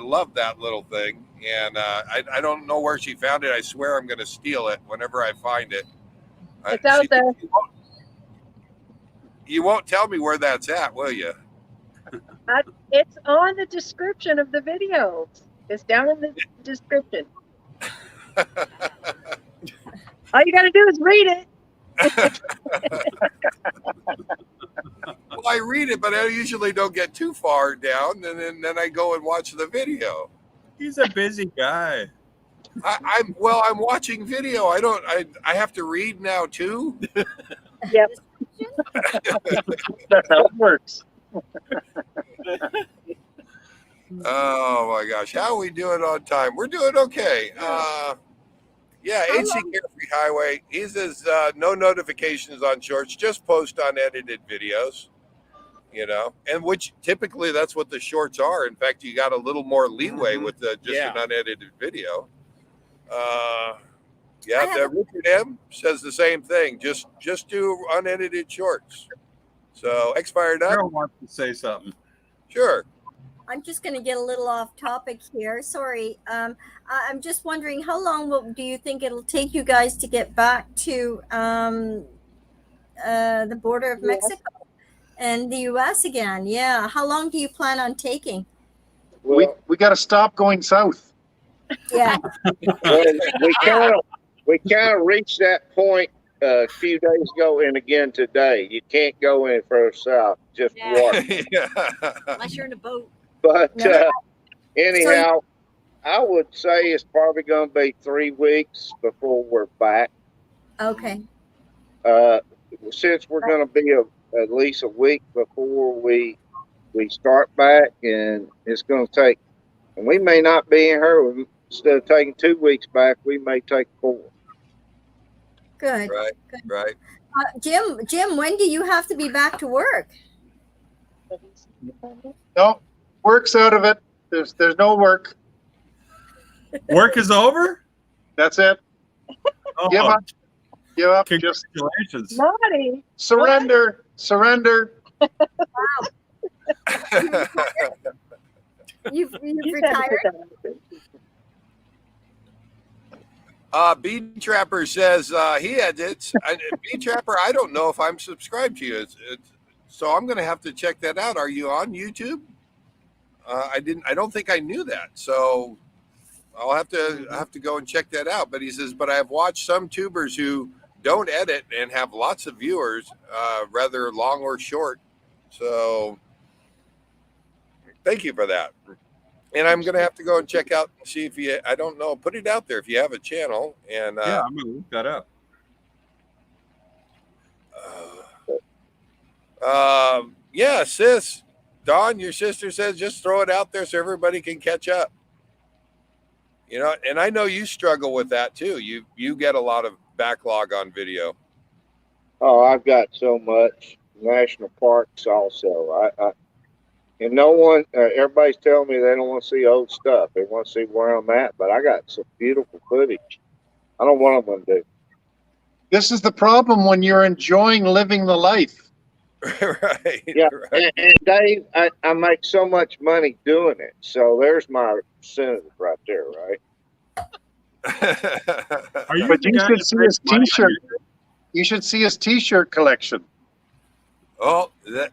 S1: love that little thing. And I don't know where she found it. I swear I'm going to steal it whenever I find it.
S6: It's out there.
S1: You won't tell me where that's at, will you?
S6: It's on the description of the video. It's down in the description. All you got to do is read it.
S1: Well, I read it, but I usually don't get too far down, and then I go and watch the video.
S7: He's a busy guy.
S1: I'm watching video. I have to read now too.
S6: Yep.
S5: That's how it works.
S1: Oh my gosh, how are we doing on time? We're doing okay. Yeah, HC Carefree Highway. He says no notifications on shorts, just post unedited videos. You know, and which typically that's what the shorts are. In fact, you got a little more leeway with an unedited video. Richard M says the same thing. Just do unedited shorts. So X Fired Up.
S7: Carol wants to say something.
S1: Sure.
S8: I'm just going to get a little off topic here. Sorry. I'm just wondering, how long do you think it'll take you guys to get back to the border of Mexico and the U.S. again? Yeah. How long do you plan on taking?
S5: We got to stop going south.
S8: Yeah.
S4: we kind of reached that point a few days ago and again today. You can't go any further south, just water.
S3: Unless you're in a boat.
S4: But anyhow, I would say it's probably going to be 3 weeks before we're back.
S8: Okay.
S4: Since we're going to be at least a week before we start back, and it's going to take, and we may not be in her. Instead of taking 2 weeks back, we may take 4.
S8: Good.
S1: Right.
S8: Good.
S1: Right.
S8: Jim, when do you have to be back to work?
S5: No, work's out of it. There's no work.
S7: Work is over?
S5: That's it.
S7: Oh,
S5: Give up. Give up. Just
S7: congratulations.
S6: Naughty.
S5: surrender. Surrender.
S8: You've
S6: You
S8: retired?
S1: Bean Trapper says he had it. Bean Trapper, I don't know if I'm subscribed to you. So I'm going to have to check that out. Are you on YouTube? I don't think I knew that. So I'll have to go and check that out. But he says, but I've watched some tubers who don't edit and have lots of viewers, whether long or short. So thank you for that. And I'm going to have to go and check out and see if you, I don't know, put it out there if you have a channel. And
S7: yeah, I'm going to look that up.
S1: Yeah, sis, Dawn, your sister says just throw it out there so everybody can catch up. You know, and I know you struggle with that too. You get a lot of backlog on video.
S4: Oh, I've got so much. National parks also. And no one, everybody's telling me they don't want to see old stuff. They want to see where I'm at, but I got some beautiful footage. I don't want them to do.
S5: This is the problem when you're enjoying living the life.
S1: Right.
S4: Yeah,
S1: Right.
S4: and Dave, I make so much money doing it. So there's my incentive right there, right?
S7: Are you
S5: But
S7: the
S5: you
S7: guy
S5: should
S7: that
S5: see
S7: makes
S5: his
S7: money on
S5: T-shirt.
S7: YouTube?
S5: You should see his T-shirt collection.
S1: Oh,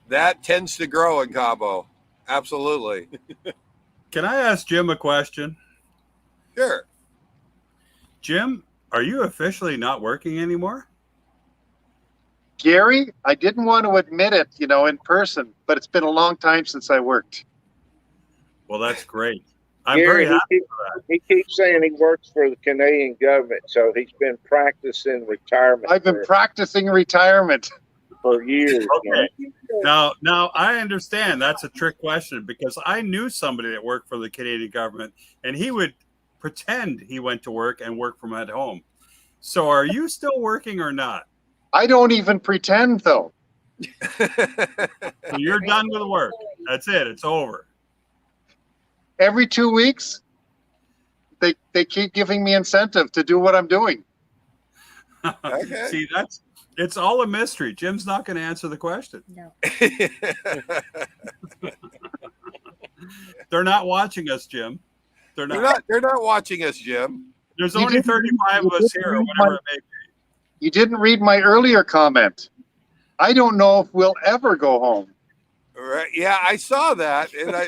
S1: that tends to grow in Cabo. Absolutely.
S7: Can I ask Jim a question?
S1: Sure.
S7: Jim, are you officially not working anymore?
S5: Gary, I didn't want to admit it, in person, but it's been a long time since I worked.
S7: Well, that's great. I'm
S4: Gary,
S7: very happy.
S4: he keeps saying he works for the Canadian government, so he's been practicing retirement.
S5: I've been practicing retirement.
S4: for years.
S7: Okay. Now I understand that's a trick question because I knew somebody that worked for the Canadian government and he would pretend he went to work and work from at home. So are you still working or not?
S5: I don't even pretend, though.
S7: So you're done with work. That's it. It's over.
S5: Every 2 weeks, they keep giving me incentive to do what I'm doing.
S1: Okay.
S7: See, it's all a mystery. Jim's not going to answer the question.
S8: No.
S7: They're not watching us, Jim. They're not.
S1: They're not watching us, Jim.
S7: There's
S5: You
S7: only
S5: didn't-
S7: 35 of
S5: you
S7: us
S5: didn't
S7: here, or
S5: read
S7: whatever
S5: my-
S7: it may be.
S5: You didn't read my earlier comment. I don't know if we'll ever go home.
S1: Right? Yeah, I saw that, and I.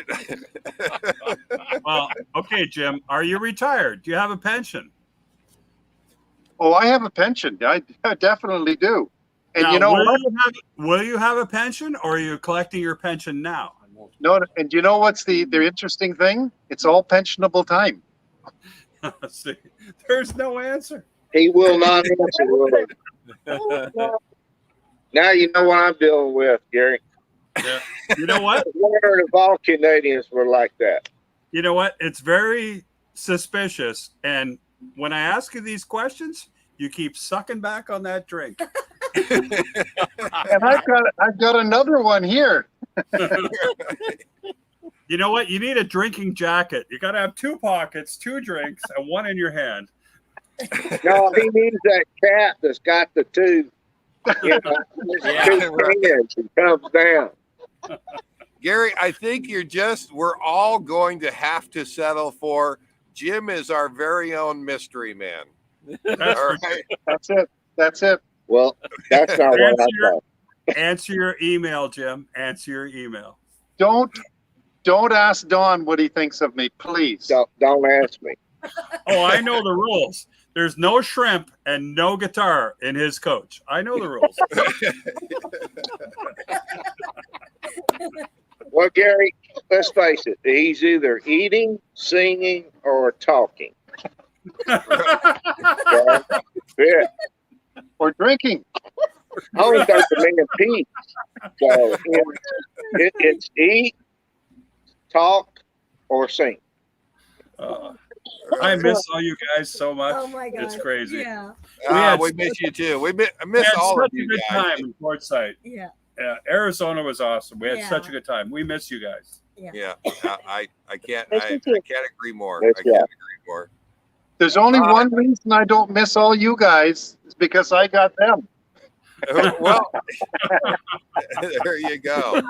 S7: Well, okay, Jim. Are you retired? Do you have a pension?
S5: Oh, I have a pension. I definitely do. And
S7: Now,
S5: you know what?
S7: will you have a pension, or are you collecting your pension now?
S5: No, and you know what's the interesting thing? It's all pensionable time.
S7: See, there's no answer.
S4: He will not answer, will he? Now you know what I'm dealing with, Gary.
S7: Yeah. You know what?
S4: I wondered if all Canadians were like that.
S7: You know what? It's very suspicious. And when I ask you these questions, you keep sucking back on that drink.
S5: And I've got another one here.
S7: You know what? You need a drinking jacket. You got to have 2 pockets, 2 drinks, and 1 in your hand.
S4: No, he needs that cat that's got the 2. You know, 2 fingers and comes down.
S1: Gary, I think we're all going to have to settle for Jim is our very own mystery man.
S5: That's it. That's it.
S4: Well, that's not what I thought.
S7: Answer your email, Jim. Answer your email.
S5: Don't ask Don what he thinks of me, please.
S4: Don't ask me.
S7: Oh, I know the rules. There's no shrimp and no guitar in his coach. I know the rules.
S4: Well, Gary, let's face it. He's either eating, singing, or talking. Yeah.
S5: Or drinking.
S4: I only got the man Pete. So it's eat, talk, or sing.
S7: I miss all you guys so much.
S8: Oh my God.
S7: It's crazy.
S8: Yeah.
S1: We miss you too. I miss all of you
S7: good
S1: guys.
S7: time in Portside.
S8: Yeah.
S7: Arizona was awesome. We had
S8: Yeah.
S7: such a good time. We miss you guys.
S1: Yeah, I can't
S6: Miss
S1: I
S6: you too.
S1: can't agree more.
S4: Miss
S1: I
S4: ya.
S1: can't agree more.
S5: There's only one reason I don't miss all you guys. It's because I got them.
S1: Well, there you go.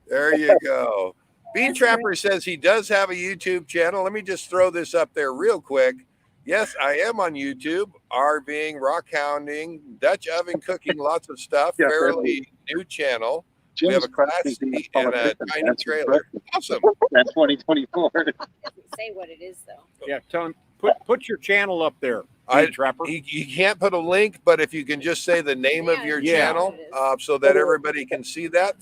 S1: There you go. Bean Trapper says he does have a YouTube channel. Let me just throw this up there real quick. Yes, I am on YouTube, RVing, rock hounding, Dutch oven cooking, lots of stuff.
S5: Yeah,
S1: Fairly new channel. We have a Class C and a tiny trailer. Awesome.
S5: That's 2024.
S3: Say what it is though.
S2: Yeah, tell him, put your channel up there,
S1: I-
S2: Trapper.
S1: You can't put a link, but if you can just say the name of your
S2: Yeah.
S1: channel so that everybody can see that.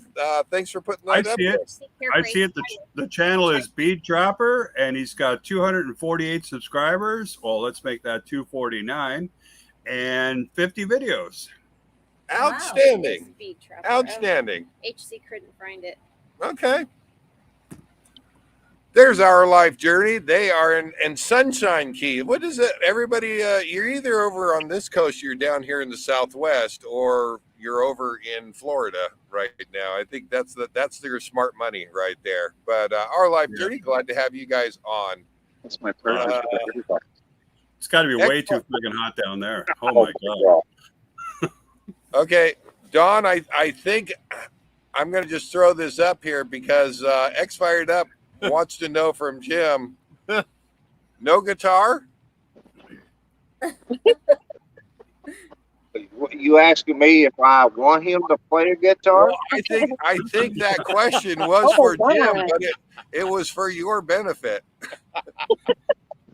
S1: Thanks for putting that
S7: I
S1: up
S7: see
S1: there.
S7: it. I see it. The channel is Beat Dropper, and he's got 248 subscribers. Well, let's make that 249 and 50 videos.
S1: Outstanding.
S3: Wow. Speed Trapper.
S1: Outstanding.
S3: Oh, HC couldn't find it.
S1: Okay. There's our life journey. They are in Sunshine Key. What is it? Everybody, you're either over on this coast, you're down here in the Southwest, or you're over in Florida right now. I think that's their smart money right there. But our life journey, glad to have you guys on.
S5: That's my pleasure.
S7: It's got to be way too friggin' hot down there. Oh my God.
S1: Okay, Don, I think I'm going to just throw this up here because X Fired Up wants to know from Jim, no guitar?
S4: You asking me if I want him to play a guitar?
S1: Well, I think that question was for Jim, but it was for your benefit.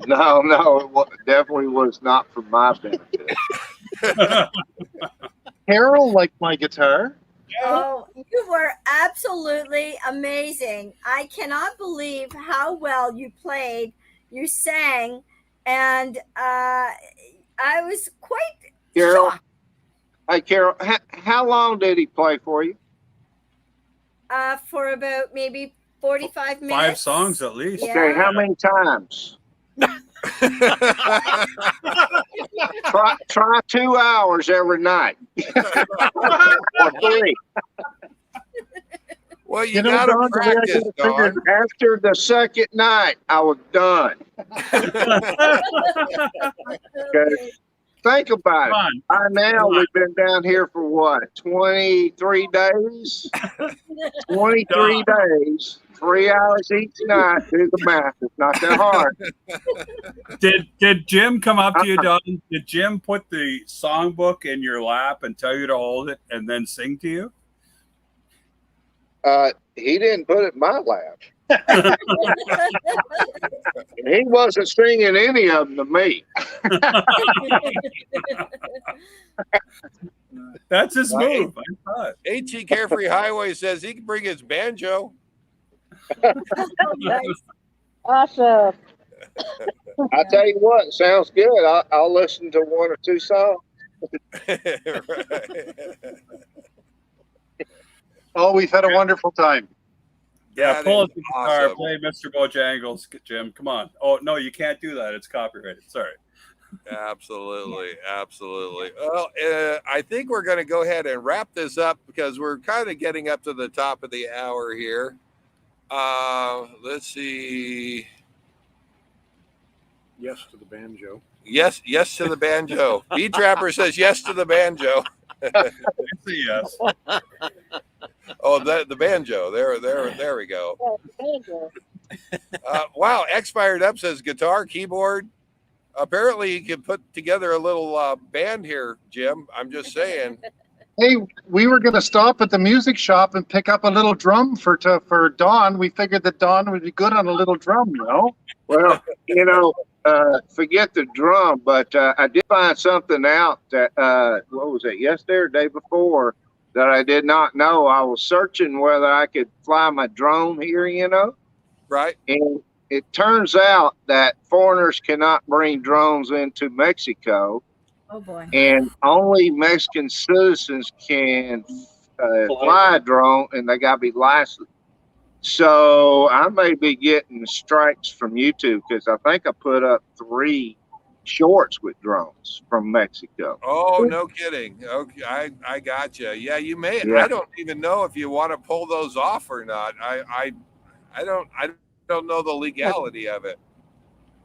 S4: No, it definitely was not for my benefit.
S5: Carol liked my guitar.
S8: Oh, you were absolutely amazing. I cannot believe how well you played, you sang, and I was quite
S4: Carol,
S8: shocked.
S4: hey Carol, how long did he play for you?
S8: For about maybe 45 minutes.
S7: 5 songs at least.
S8: Yeah.
S4: Okay, how many times? Try 2 hours every night. Or 3.
S1: Well, you
S5: know,
S1: got to
S5: Don, the way I
S1: practice,
S5: gotta figure
S1: Don.
S4: After the second night, I was done.
S8: Okay.
S4: Think about
S7: Come
S4: it.
S7: on.
S4: By now,
S7: Come on.
S4: we've been down here for what, 23 days? 23 days, 3 hours each night. Do the math. It's not that hard.
S7: Did Jim come up to you, Don? Did Jim put the songbook in your lap and tell you to hold it and then sing to you?
S4: He didn't put it in my lap. And he wasn't singing any of them to me.
S7: That's his move. I thought.
S1: HE Carefree Highway says he can bring his banjo.
S8: Nice.
S6: Awesome.
S4: I tell you what, sounds good. I'll listen to one or two songs.
S1: Right.
S5: Oh, we've had a wonderful time.
S7: Yeah,
S1: That
S7: pull
S1: is
S7: up the guitar,
S1: awesome.
S7: play Mr. Bojangles, Jim. Come on. Oh no, you can't do that. It's copyrighted. Sorry.
S1: Absolutely, absolutely. Well, I think we're going to go ahead and wrap this up because we're kind of getting up to the top of the hour here. Let's see.
S2: Yes to the banjo.
S1: Yes to the banjo. B Trapper says yes to the banjo.
S7: It's a yes.
S1: Oh, the banjo. There we go. Wow, X Fired Up says guitar, keyboard. Apparently, you can put together a little band here, Jim. I'm just saying.
S5: Hey, we were going to stop at the music shop and pick up a little drum for Dawn. We figured that Dawn would be good on a little drum, you know?
S4: Well, forget the drum, but I did find something out that, what was it, yesterday or day before, that I did not know. I was searching whether I could fly my drone here, you know?
S1: Right.
S4: And it turns out that foreigners cannot bring drones into Mexico,
S8: Oh boy.
S4: and only Mexican citizens can fly a drone, and they got to be licensed. So I may be getting strikes from YouTube because I think I put up 3 shorts with drones from Mexico.
S1: Oh, no kidding. Okay, I got you. Yeah, you may.
S4: Yeah.
S1: I don't even know if you want to pull those off or not. I don't know the legality of it.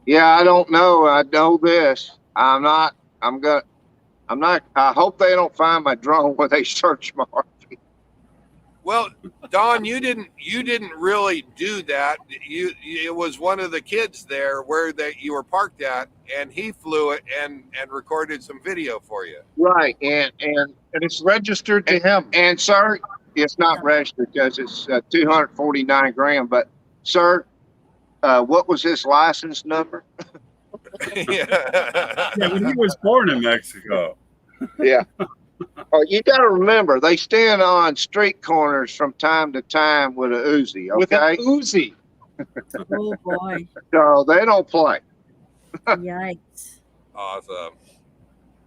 S4: Yeah, I don't know. I know this. I hope they don't find my drone when they search my RV.
S1: Well, Don, you didn't really do that. It was one of the kids there where you were parked at, and he flew it and recorded some video for you.
S4: Right, and
S5: it's registered to him.
S4: And sir, it's not registered because it's 249 grand. But sir, what was his license number?
S1: Yeah,
S7: when he was born in Mexico.
S4: Yeah. Oh, you got to remember, they stand on street corners from time to time with a Uzi. Okay,
S5: With an Uzi.
S8: Oh boy.
S4: so they don't play,
S8: Yikes.
S1: Awesome.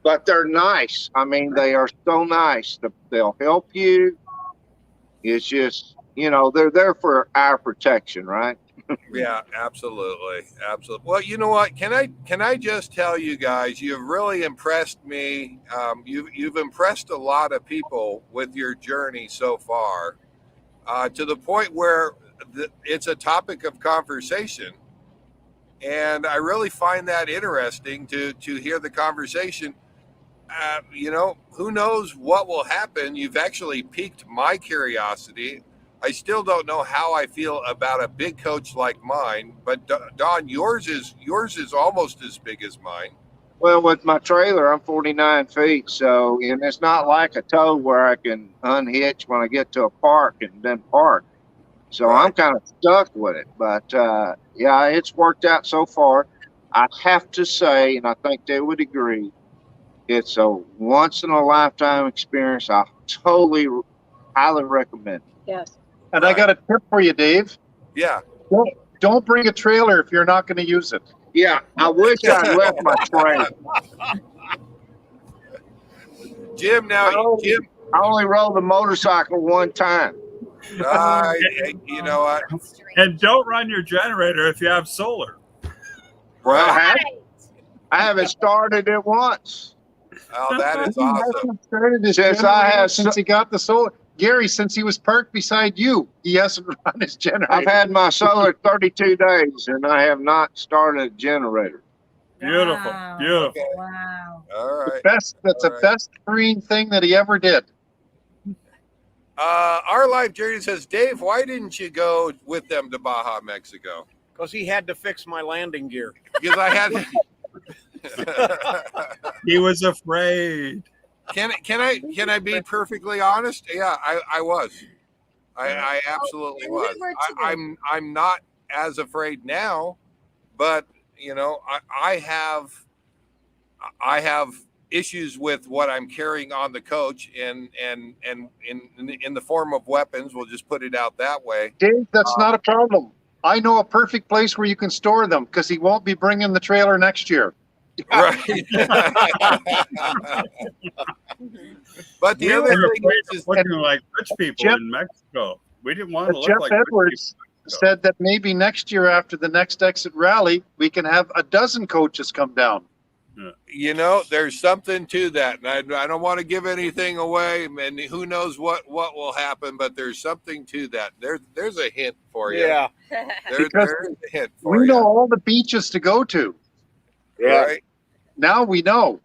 S4: but they're nice. I mean, they are so nice. They'll help you. It's just, they're there for our protection, right?
S1: Yeah, absolutely. Well, you know what? Can I just tell you guys, you've really impressed me. You've impressed a lot of people with your journey so far, to the point where it's a topic of conversation, and I really find that interesting to hear the conversation. Who knows what will happen? You've actually piqued my curiosity. I still don't know how I feel about a big coach like mine, but Don, yours is almost as big as mine.
S4: Well, with my trailer, I'm 49 feet, so, and it's not like a tow where I can unhitch when I get to a park and then park. So
S1: Right.
S4: I'm kind of stuck with it. But, yeah, it's worked out so far. I have to say, and I think they would agree, it's a once-in-a-lifetime experience. I totally, highly recommend it.
S6: Yes.
S5: And I got a tip for you, Dave.
S1: Yeah.
S5: Don't bring a trailer if you're not going to use it.
S4: Yeah, I wish I'd left my trailer.
S1: Jim,
S4: I only rode the motorcycle one time.
S1: you know what?
S7: And don't run your generator if you have solar.
S4: Well,
S1: Right.
S4: I haven't started it once.
S1: Oh, that is
S5: He
S1: awesome.
S5: hasn't started his
S4: Since
S5: generator
S4: I have
S5: since he got the solar. Gary, since he was parked beside you, he hasn't run his generator.
S4: I've had my solar 32 days, and I have not started a generator.
S7: Beautiful,
S8: Wow.
S7: beautiful.
S8: Wow.
S1: All right.
S5: That's the
S1: All right.
S5: best green thing that he ever did.
S1: Our life journey says, Dave, why didn't you go with them to Baja, Mexico?
S2: Because he had to fix my landing gear.
S1: Because I had.
S7: He was afraid.
S1: Can I be perfectly honest? Yeah, I was. I absolutely
S8: and we
S1: was.
S8: were too.
S1: I'm not as afraid now, but you know, I have issues with what I'm carrying on the coach, and in the form of weapons. We'll just put it out that way.
S5: Dave, that's not a problem. I know a perfect place where you can store them because he won't be bringing the trailer next year.
S1: Right. But the other thing is
S7: looking like rich people in Mexico. We didn't want to look
S5: Jeff
S7: like
S5: Edwards said that maybe next year after the NextExit rally, we can have a dozen coaches come down.
S1: You know, there's something to that, and I don't want to give anything away, and who knows what will happen, but there's something to that. There's a hint for you.
S2: Yeah.
S1: There's a hint for
S5: We
S1: you.
S5: know all the beaches to go to.
S4: Yeah.
S1: Right.
S5: Now we know.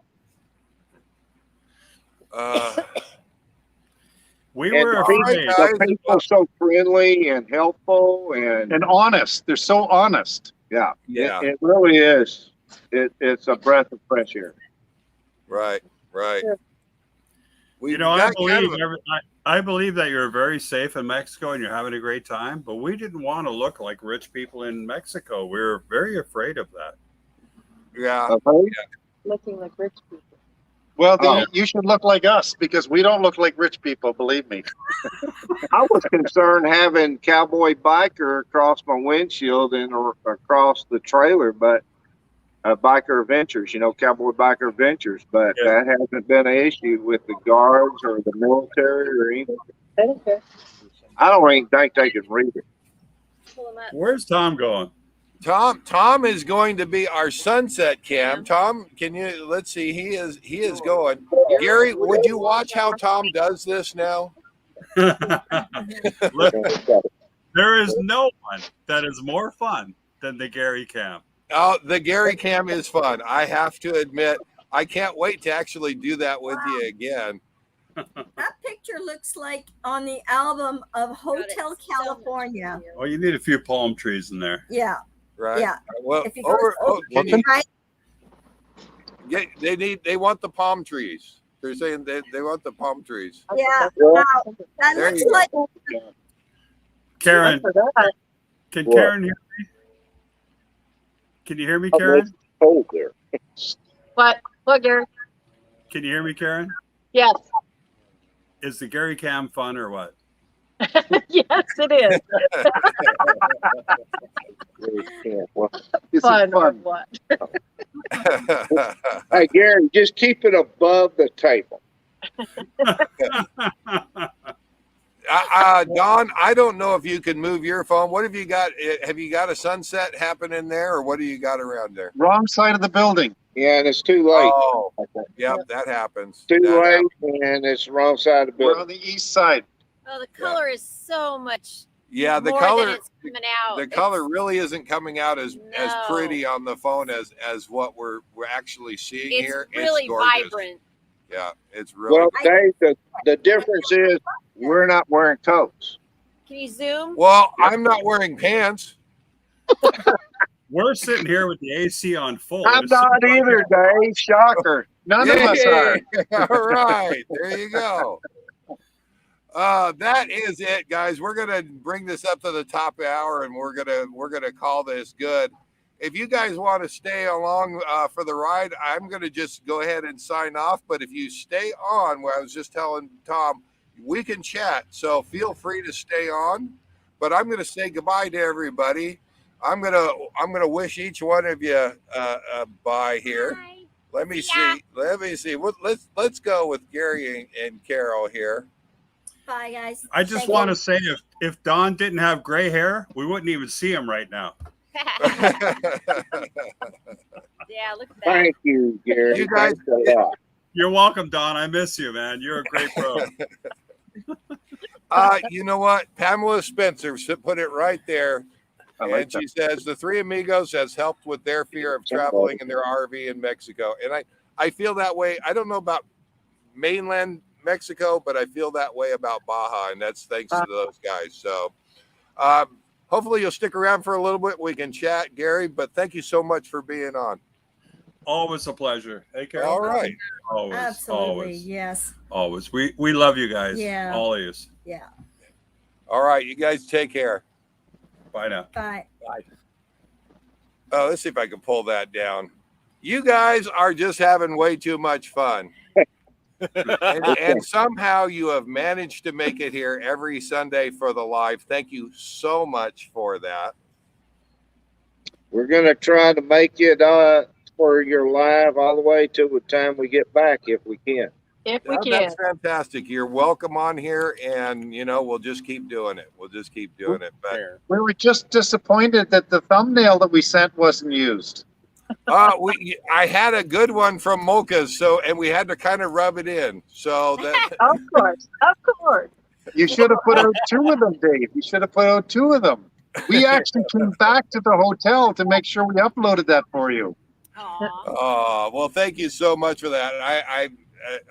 S7: We
S4: And
S7: were
S4: the
S7: afraid.
S4: people, the people so friendly and helpful and
S5: honest. They're so honest.
S4: Yeah.
S1: Yeah.
S4: It really is. It's a breath of fresh air.
S1: Right.
S7: You know, I believe that you're very safe in Mexico and you're having a great time, but we didn't want to look like rich people in Mexico. We were very afraid of that.
S1: Yeah.
S6: Looking like rich people.
S5: Well, then you should look like us because we don't look like rich people, believe me.
S4: I was concerned having Cowboy Biker across my windshield and across the trailer, but Biker Adventures, Cowboy Biker Adventures, but that hasn't been an issue with the guards or the military or anything.
S6: Okay.
S4: I don't even think they can read it.
S7: Where's Tom going?
S1: Tom is going to be our sunset cam. Tom, can you let's see? He is going. Gary, would you watch how Tom does this now?
S7: Look, there is no one that is more fun than the Gary cam.
S1: Oh, the Gary cam is fun. I have to admit, I can't wait to actually do that with you again.
S8: That picture looks like on the album of Hotel California.
S7: Oh, you need a few palm trees in there.
S8: Yeah.
S1: Right.
S8: Yeah.
S1: Well,
S8: If you go
S1: they want the palm trees. They're saying they want the palm trees.
S8: Yeah. Wow. That
S1: There
S8: looks
S1: you go.
S8: like
S7: Karen, can Karen hear me? Can you hear me, Karen?
S4: Cold there.
S6: What, Gary?
S7: Can you hear me, Karen?
S6: Yes.
S7: Is the Gary cam fun or what?
S6: Yes, it is.
S5: It's
S6: Fun or
S5: fun.
S6: what?
S4: Hey, Gary, just keep it above the table.
S1: Don, I don't know if you can move your phone. What have you got? Have you got a sunset happening there, or what do you got around there?
S5: Wrong side of the building.
S4: Yeah, and it's too late.
S1: Oh, yeah, that happens.
S4: Too
S1: That
S4: late,
S1: happens.
S4: and it's the wrong side of the
S5: We're
S4: building.
S5: on the east side.
S3: Oh, the color is so much
S1: Yeah, the
S3: more
S1: color.
S3: than it's coming out.
S1: The color really isn't coming out as
S3: No.
S1: pretty on the phone as what we're actually seeing
S3: It's
S1: here.
S3: really
S1: It's gorgeous.
S3: vibrant.
S1: Yeah, it's really.
S4: Well, Dave, the difference is we're not wearing coats.
S3: Can you zoom?
S1: Well, I'm not wearing pants.
S7: We're sitting here with the AC on full.
S4: I'm
S7: It's
S4: not
S7: so-
S4: either, Dave. Shocker.
S5: None of us are.
S1: All right, there you go. That is it, guys. We're gonna bring this up to the top hour, and we're gonna call this good. If you guys want to stay along for the ride, I'm gonna just go ahead and sign off. But if you stay on, where I was just telling Tom, we can chat. So feel free to stay on. But I'm gonna say goodbye to everybody. I'm gonna wish each one of you bye here.
S3: Hi.
S1: Let me
S3: Yeah.
S1: see. Let me see. Let's go with Gary and Carol here.
S8: bye, guys.
S7: I just
S8: Thank
S7: want
S8: you.
S7: to say if Don didn't have gray hair, we wouldn't even see him right now.
S3: Yeah, look at that.
S4: Thank you, Gary.
S1: You guys-
S4: Thanks a lot.
S7: You're welcome, Don. I miss you, man. You're a great pro.
S1: You know what? Pamela Spencer put it right there. And she says the three amigos has helped with their fear of traveling in their RV in Mexico. And I feel that way. I don't know about mainland Mexico, but I feel that way about Baja. And that's thanks to those guys. So hopefully you'll stick around for a little bit. We can chat, Gary, but thank you so much for being on.
S7: Always a pleasure. Hey, Carol.
S1: All right.
S7: Always.
S8: Absolutely.
S7: Always.
S8: Yes.
S7: Always. We love you guys.
S8: Yeah.
S7: All of you.
S8: Yeah.
S1: All right, you guys take care.
S7: Bye now.
S8: Bye.
S1: Oh, let's see if I can pull that down. You guys are just having way too much fun. and somehow you have managed to make it here every Sunday for the live. Thank you so much for that.
S4: We're going to try to make it for your live all the way till the time we get back, if we can.
S6: If we
S1: Oh,
S6: can.
S1: that's fantastic. You're welcome on here, and we'll just keep doing it. We'll just keep doing it. But
S5: We were just disappointed that the thumbnail that we sent wasn't used.
S1: I had a good one from Molcas, and we had to kind of rub it in. So that
S6: Of course.
S5: You should have put out 2 of them, Dave. You should have put out 2 of them. We actually came back to the hotel to make sure we uploaded that for you.
S1: well, thank you so much for that.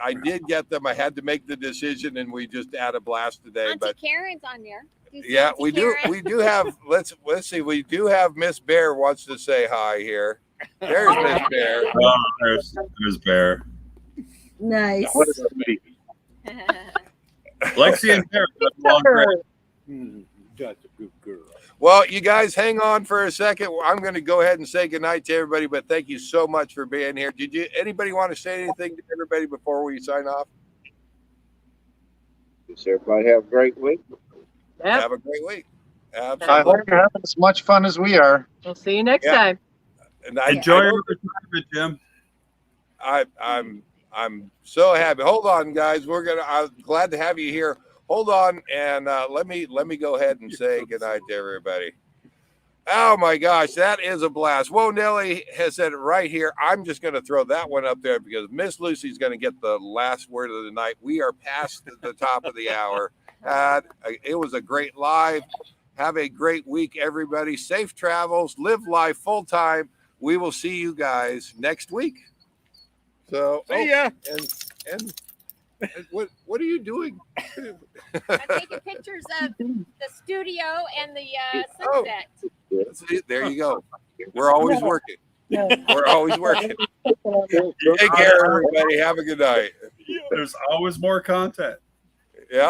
S1: I did get them. I had to make the decision, and we just had a blast today.
S3: Auntie
S1: But
S3: Karen's on there.
S1: yeah, we do. We do have. Let's see. We do have Miss Bear wants to say hi here. There's Miss Bear.
S7: Oh, there's Bear.
S8: Nice.
S5: What a sweetie.
S7: Lexi and Bear.
S2: That's a good girl.
S1: Well, you guys hang on for a second. I'm going to go ahead and say goodnight to everybody, but thank you so much for being here. Anybody want to say anything to everybody before we sign off?
S4: Does everybody have a great week?
S6: Yep.
S1: Have a great week.
S5: I
S1: Absolutely.
S5: hope you're having as much fun as we are.
S6: We'll see you next
S1: Yeah.
S6: time.
S1: And I
S7: Enjoy
S1: know
S7: your retirement, Jim.
S1: I'm so happy. Hold on, guys. I'm glad to have you here. Hold on, and let me go ahead and say goodnight to everybody. Oh my gosh, that is a blast. Whoa, Nelly has said it right here. I'm just going to throw that one up there because Miss Lucy's going to get the last word of the night. We are past the top of the hour. It was a great live. Have a great week, everybody. Safe travels. Live life full time. We will see you guys next week. So,
S2: See ya.
S1: And what are you doing?
S3: I'm taking pictures of the studio and the
S1: Oh.
S3: sunset.
S1: See, there you go. We're always working. We're always working. Take care, everybody. Have a good night.
S7: There's always more content.